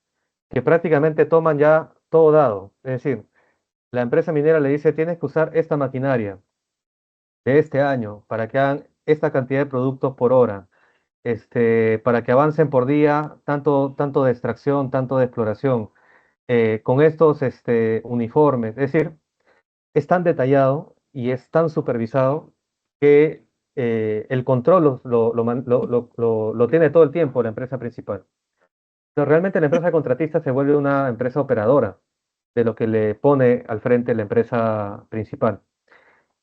que prácticamente toman ya todo dado. Es decir, la empresa minera le dice, tienes que usar esta maquinaria de este año para que hagan esta cantidad de productos por hora, para que avancen por día tanto de extracción, tanto de exploración, con estos uniformes. Es decir, es tan detallado y es tan supervisado que el control lo tiene todo el tiempo la empresa principal. Pero realmente la empresa contratista se vuelve una empresa operadora de lo que le pone al frente la empresa principal.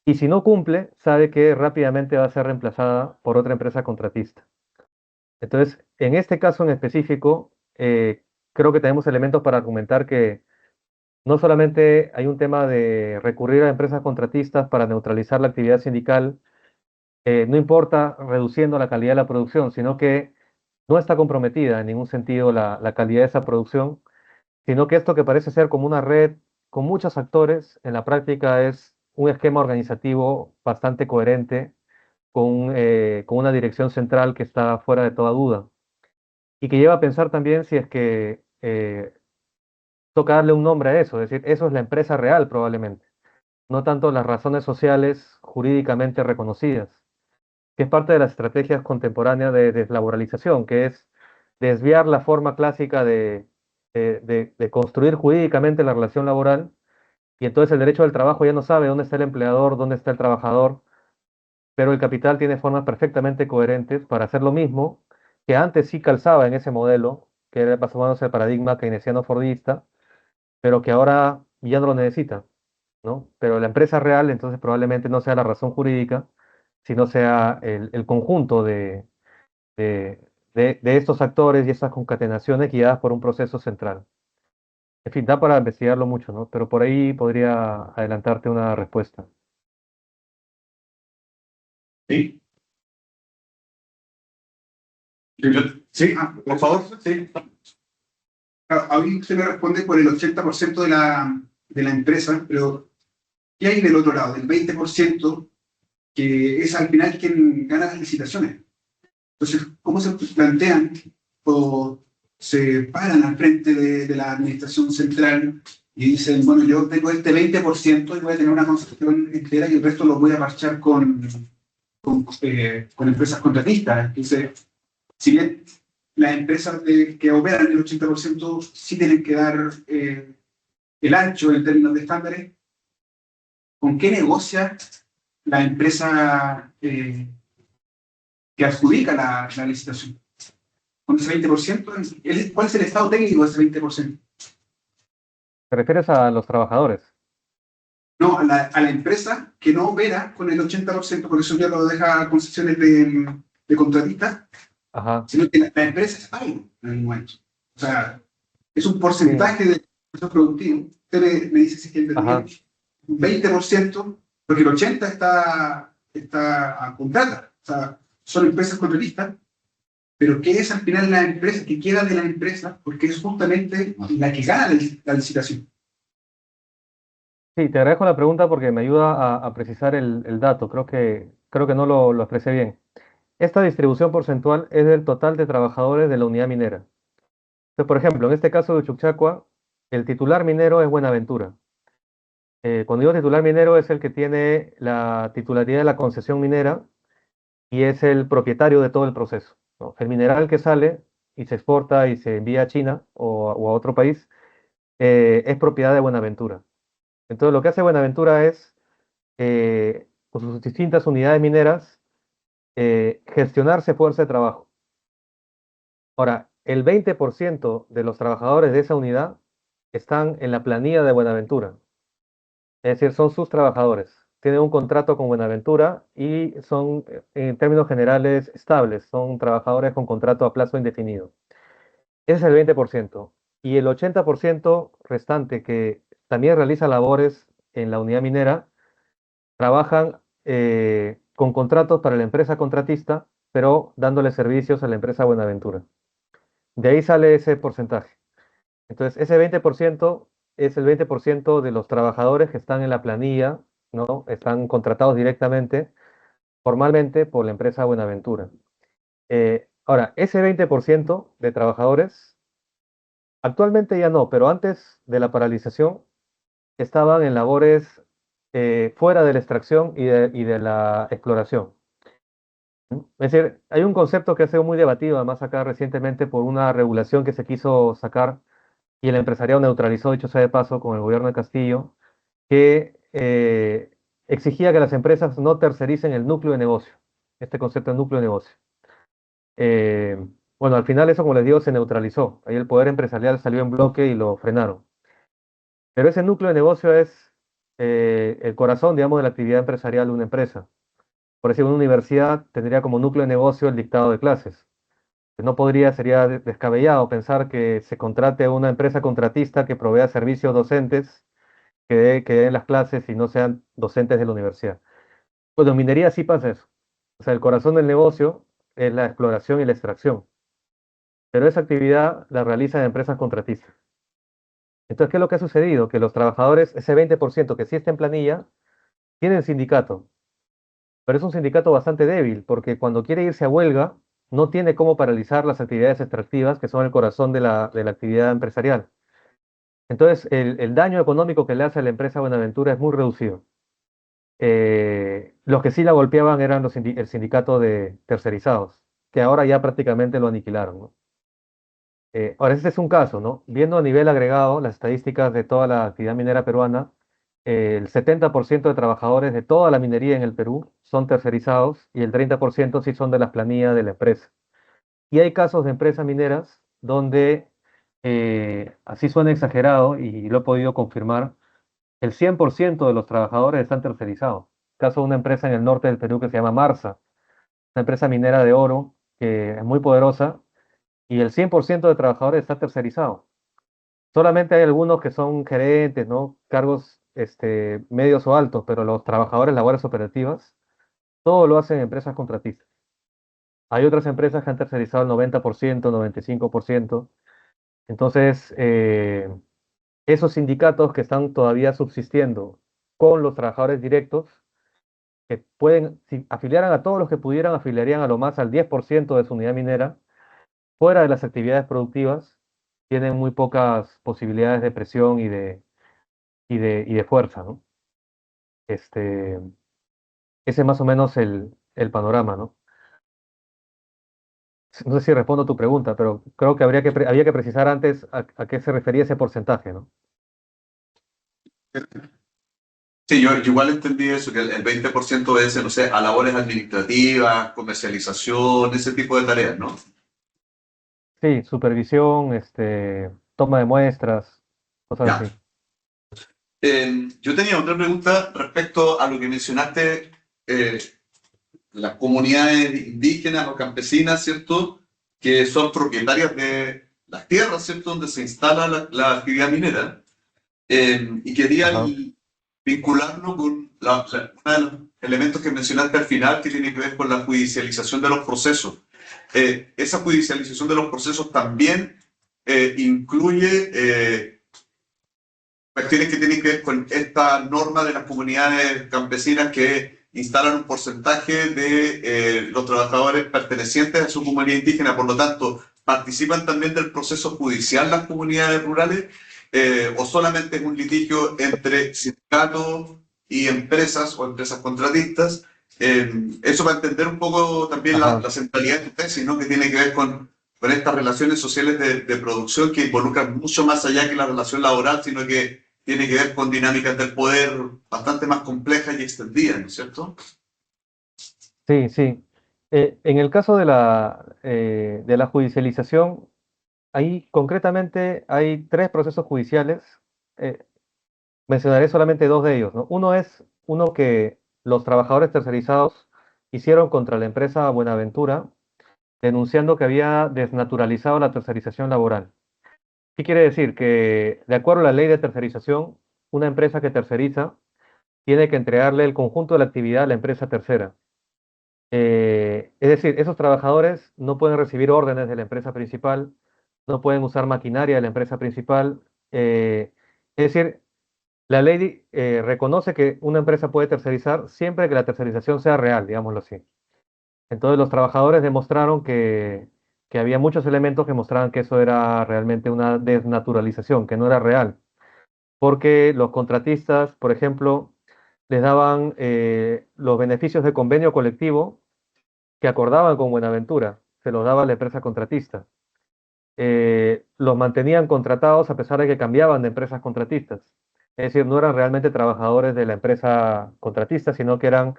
Y si no cumple, sabe que rápidamente va a ser reemplazada por otra empresa contratista. Entonces, en este caso en específico, creo que tenemos elementos para argumentar que no solamente hay un tema de recurrir a empresas contratistas para neutralizar la actividad sindical, no importa reduciendo la calidad de la producción, sino que no está comprometida en ningún sentido la calidad de esa producción, sino que esto que parece ser como una red con muchos actores, en la práctica es un esquema organizativo bastante coherente, con una dirección central que está fuera de toda duda, y que lleva a pensar también si es que toca darle un nombre a eso, es decir, eso es la empresa real probablemente, no tanto las razones sociales jurídicamente reconocidas, que es parte de las estrategias contemporáneas de deslaboralización, que es desviar la forma clásica de construir jurídicamente la relación laboral, y entonces el derecho del trabajo ya no sabe dónde está el empleador, dónde está el trabajador, pero el capital tiene formas perfectamente coherentes para hacer lo mismo que antes sí calzaba en ese modelo, que era más o menos el paradigma keynesiano-fordista, pero que ahora ya no lo necesita, ¿no? Pero la empresa real entonces probablemente no sea la razón jurídica, sino sea el conjunto de, de estos actores y estas concatenaciones guiadas por un proceso central. En fin, da para investigarlo mucho, ¿no? Pero por ahí podría adelantarte una respuesta. ¿Sí? Sí, por favor, sí. A mí se me responde por el 80% de la empresa, pero ¿qué hay del otro lado? Del 20% que es al final quien gana las licitaciones. Entonces, ¿cómo se plantean o se paran al frente de la administración central y dicen, bueno, yo tengo este 20% y voy a tener una concesión entera y el resto lo voy a marchar con empresas contratistas? Entonces, si bien las empresas que operan el 80% sí tienen que dar el ancho en términos de estándares, ¿con qué negocia la empresa que adjudica la licitación? Con ese 20%, ¿cuál es el estado técnico de ese 20%? ¿Te refieres a los trabajadores? No, a la empresa que no opera con el 80%, por eso ya lo deja a concesiones de contratistas, Ajá, sino que la empresa es pago en el momento. O sea, es un sí, porcentaje de proceso productivo. Usted me dice si es que ajá, entendí un 20%, porque el 80% está a contrata. O sea, son empresas contratistas, pero ¿qué es al final la empresa? ¿Qué queda de la empresa? Porque es justamente la que gana la licitación. sí, te agradezco la pregunta porque me ayuda a precisar el dato. Creo que no lo expresé bien. Esta distribución porcentual es del total de trabajadores de la unidad minera. Entonces, por ejemplo, en este caso de Uchucchacua, el titular minero es Buenaventura. Cuando digo titular minero es el que tiene la titularidad de la concesión minera y es el propietario de todo el proceso, ¿no? El mineral que sale y se exporta y se envía a China o a otro país es propiedad de Buenaventura. Entonces, lo que hace Buenaventura es, con sus distintas unidades mineras, gestionarse fuerza de trabajo. Ahora, el 20% de los trabajadores de esa unidad están en la planilla de Buenaventura, es decir, son sus trabajadores. Tienen un contrato con Buenaventura y son, en términos generales, estables, son trabajadores con contrato a plazo indefinido. Ese es el 20%. Y el 80% restante, que también realiza labores en la unidad minera, trabajan con contratos para la empresa contratista, pero dándole servicios a la empresa Buenaventura. De ahí sale ese porcentaje. Entonces, ese 20% es el 20% de los trabajadores que están en la planilla, ¿no? Están contratados directamente, formalmente, por la empresa Buenaventura. Ahora, ese 20% de trabajadores, actualmente ya no, pero antes de la paralización, estaban en labores fuera de la extracción y de la exploración. Es decir, hay un concepto que ha sido muy debatido, además acá recientemente por una regulación que se quiso sacar y el empresariado neutralizó, dicho sea de paso, con el gobierno de Castillo, que exigía que las empresas no tercericen el núcleo de negocio, este concepto de núcleo de negocio. Eh, bueno, al final eso, como les digo, se neutralizó. Ahí el poder empresarial salió en bloque y lo frenaron. Pero ese núcleo de negocio es el corazón, digamos, de la actividad empresarial de una empresa. Por decir, una universidad tendría como núcleo de negocio el dictado de clases. No podría, sería descabellado pensar que se contrate a una empresa contratista que provea servicios docentes que den las clases y no sean docentes de la universidad. Pues en minería sí pasa eso. O sea, el corazón del negocio es la exploración y la extracción, pero esa actividad la realizan empresas contratistas. Entonces, ¿qué es lo que ha sucedido? Que los trabajadores, ese 20% que sí está en planilla, tienen sindicato, pero es un sindicato bastante débil, porque cuando quiere irse a huelga, no tiene cómo paralizar las actividades extractivas, que son el corazón de la actividad empresarial. Entonces, el daño económico que le hace a la empresa Buenaventura es muy reducido. Los que sí la golpeaban eran el sindicato de tercerizados, que ahora ya prácticamente lo aniquilaron, ¿no? Ahora, este es un caso, ¿no? Viendo a nivel agregado las estadísticas de toda la actividad minera peruana, el 70% de trabajadores de toda la minería en el Perú son tercerizados y el 30% sí son de las planillas de la empresa. Y hay casos de empresas mineras donde, así suena exagerado y lo he podido confirmar, el 100% de los trabajadores están tercerizados. Caso de una empresa en el norte del Perú que se llama Marsa, una empresa minera de oro que es muy poderosa y el 100% de trabajadores está tercerizado. Solamente hay algunos que son gerentes, ¿no? Cargos medios o altos, pero los trabajadores, labores operativas, todo lo hacen empresas contratistas. Hay otras empresas que han tercerizado el 90%, 95%. Entonces, esos sindicatos que están todavía subsistiendo con los trabajadores directos, que pueden, si afiliaran a todos los que pudieran, afiliarían a lo más al 10% de su unidad minera, fuera de las actividades productivas, tienen muy pocas posibilidades de presión y de fuerza, ¿no? Este, ese es más o menos el panorama, ¿no? No sé si respondo a tu pregunta, pero creo que había que precisar antes a qué se refería ese porcentaje, ¿no? Sí, yo igual entendí eso, que el 20% obedece, no sé, a labores administrativas, comercialización, ese tipo de tareas, ¿no? Sí, supervisión, toma de muestras, cosas Ya. así. Yo tenía otra pregunta respecto a lo que mencionaste, las comunidades indígenas o campesinas, ¿cierto? Que son propietarias de las tierras, ¿cierto? Donde se instala la actividad minera. Y quería Ajá, vincularlo con uno de los elementos que mencionaste al final, que tiene que ver con la judicialización de los procesos. Esa judicialización de los procesos también incluye cuestiones que tienen que ver con esta norma de las comunidades campesinas que instalan un porcentaje de los trabajadores pertenecientes a su comunidad indígena, por lo tanto, participan también del proceso judicial las comunidades rurales, o solamente es un litigio entre sindicatos y empresas o empresas contratistas. Eso para entender un poco también ajá. la centralidad de tu tesis, ¿no? Que tiene que ver con estas relaciones sociales de producción que involucran mucho más allá que la relación laboral, sino que tiene que ver con dinámicas del poder bastante más complejas y extendidas, ¿no es cierto? Sí, sí. En el caso de la judicialización, ahí concretamente hay tres procesos judiciales. eh, Mencionaré solamente dos de ellos, ¿no? Uno es uno que los trabajadores tercerizados hicieron contra la empresa Buenaventura, denunciando que había desnaturalizado la tercerización laboral. ¿Qué quiere decir? Que de acuerdo a la ley de tercerización, una empresa que terceriza tiene que entregarle el conjunto de la actividad a la empresa tercera. Es decir, esos trabajadores no pueden recibir órdenes de la empresa principal, no pueden usar maquinaria de la empresa principal. Es decir, la ley reconoce que una empresa puede tercerizar siempre que la tercerización sea real, digámoslo así. Entonces los trabajadores demostraron que había muchos elementos que mostraban que eso era realmente una desnaturalización, que no era real, porque los contratistas, por ejemplo, les daban los beneficios de convenio colectivo que acordaban con Buenaventura, se los daba la empresa contratista. Los mantenían contratados a pesar de que cambiaban de empresas contratistas. Es decir, no eran realmente trabajadores de la empresa contratista, sino que eran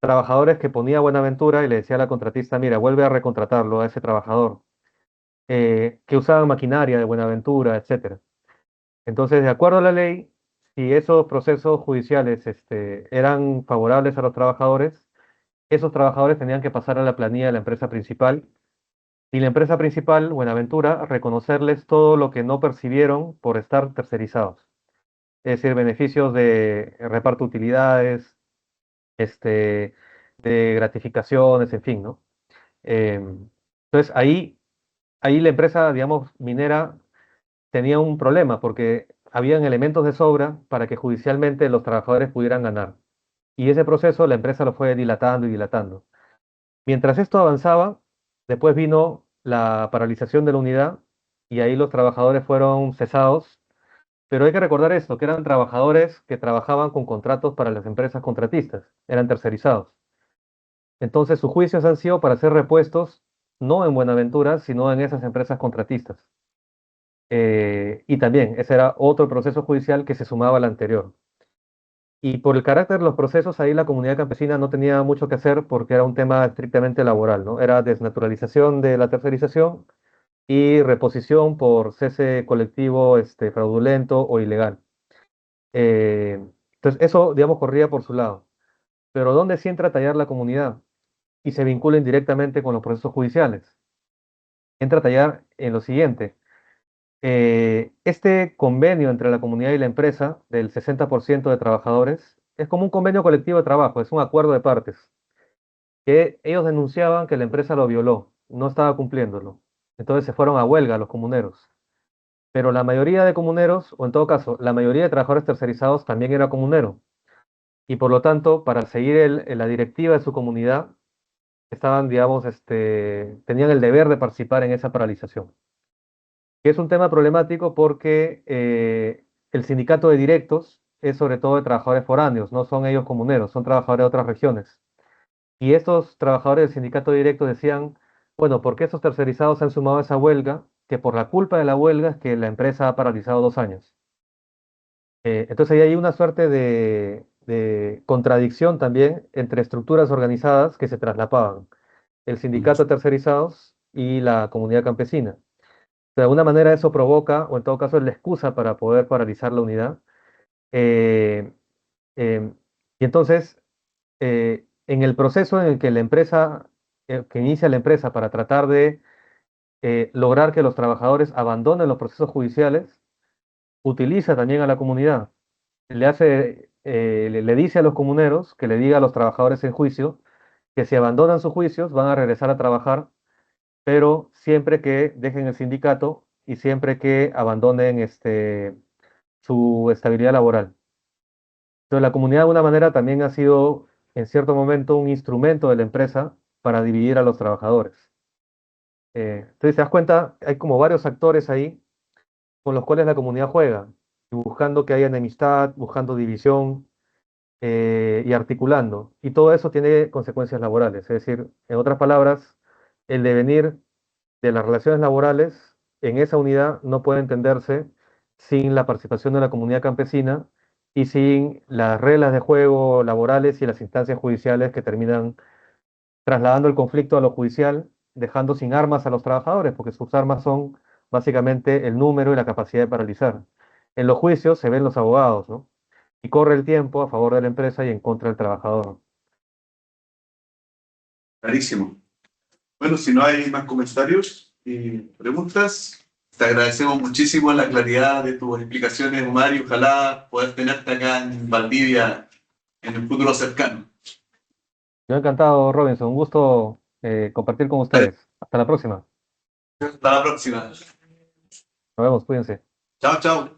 trabajadores que ponía Buenaventura y le decía a la contratista, mira, vuelve a recontratarlo a ese trabajador, que usaban maquinaria de Buenaventura, etcétera. Entonces, de acuerdo a la ley, si esos procesos judiciales eran favorables a los trabajadores, esos trabajadores tenían que pasar a la planilla de la empresa principal y la empresa principal, Buenaventura, reconocerles todo lo que no percibieron por estar tercerizados. Es decir, beneficios de reparto de utilidades, este, de gratificaciones, en fin, ¿no? Entonces, ahí la empresa, digamos, minera tenía un problema porque habían elementos de sobra para que judicialmente los trabajadores pudieran ganar. Y ese proceso la empresa lo fue dilatando y dilatando. Mientras esto avanzaba, después vino la paralización de la unidad y ahí los trabajadores fueron cesados. Pero hay que recordar esto, que eran trabajadores que trabajaban con contratos para las empresas contratistas, eran tercerizados. Entonces sus juicios han sido para ser repuestos no en Buenaventura, sino en esas empresas contratistas. Y también ese era otro proceso judicial que se sumaba al anterior. Y por el carácter de los procesos, ahí la comunidad campesina no tenía mucho que hacer porque era un tema estrictamente laboral, ¿no? Era desnaturalización de la tercerización y reposición por cese colectivo fraudulento o ilegal. Entonces, eso, digamos, corría por su lado. Pero ¿dónde sí entra a tallar la comunidad? Y se vincula indirectamente con los procesos judiciales. Entra a tallar en lo siguiente. Este convenio entre la comunidad y la empresa del 60% de trabajadores es como un convenio colectivo de trabajo, es un acuerdo de partes, que ellos denunciaban que la empresa lo violó, no estaba cumpliéndolo. Entonces se fueron a huelga los comuneros. Pero la mayoría de comuneros, o en todo caso, la mayoría de trabajadores tercerizados también era comunero. Y por lo tanto, para seguir la directiva de su comunidad, estaban, digamos, tenían el deber de participar en esa paralización. Que es un tema problemático porque el sindicato de directos es sobre todo de trabajadores foráneos, no son ellos comuneros, son trabajadores de otras regiones. Y estos trabajadores del sindicato de directos decían, bueno, ¿por qué estos tercerizados se han sumado a esa huelga? Que por la culpa de la huelga es que la empresa ha paralizado 2 años. Entonces ahí hay una suerte de contradicción también entre estructuras organizadas que se traslapaban, el sindicato de tercerizados y la comunidad campesina. De alguna manera eso provoca, o en todo caso es la excusa para poder paralizar la unidad, Eh, y entonces, en el proceso en el que la empresa, que inicia la empresa para tratar de lograr que los trabajadores abandonen los procesos judiciales, utiliza también a la comunidad. Le dice a los comuneros que le diga a los trabajadores en juicio que si abandonan sus juicios van a regresar a trabajar, pero siempre que dejen el sindicato y siempre que abandonen su estabilidad laboral. Entonces, la comunidad de alguna manera también ha sido, en cierto momento, un instrumento de la empresa para dividir a los trabajadores. Entonces, te das cuenta, hay como varios actores ahí con los cuales la comunidad juega, buscando que haya enemistad, buscando división y articulando. Y todo eso tiene consecuencias laborales. Es decir, en otras palabras, el devenir de las relaciones laborales en esa unidad no puede entenderse sin la participación de la comunidad campesina y sin las reglas de juego laborales y las instancias judiciales que terminan trasladando el conflicto a lo judicial, dejando sin armas a los trabajadores, porque sus armas son básicamente el número y la capacidad de paralizar. En los juicios se ven los abogados, ¿no? Y corre el tiempo a favor de la empresa y en contra del trabajador. Clarísimo. Bueno, si no hay más comentarios y preguntas, te agradecemos muchísimo la claridad de tus explicaciones, Omar, y ojalá poder tenerte acá en Valdivia en el futuro cercano. Yo encantado, Robinson. Un gusto compartir con Vale, ustedes. Hasta la próxima. hasta la próxima. Nos vemos, cuídense. Chao, chao.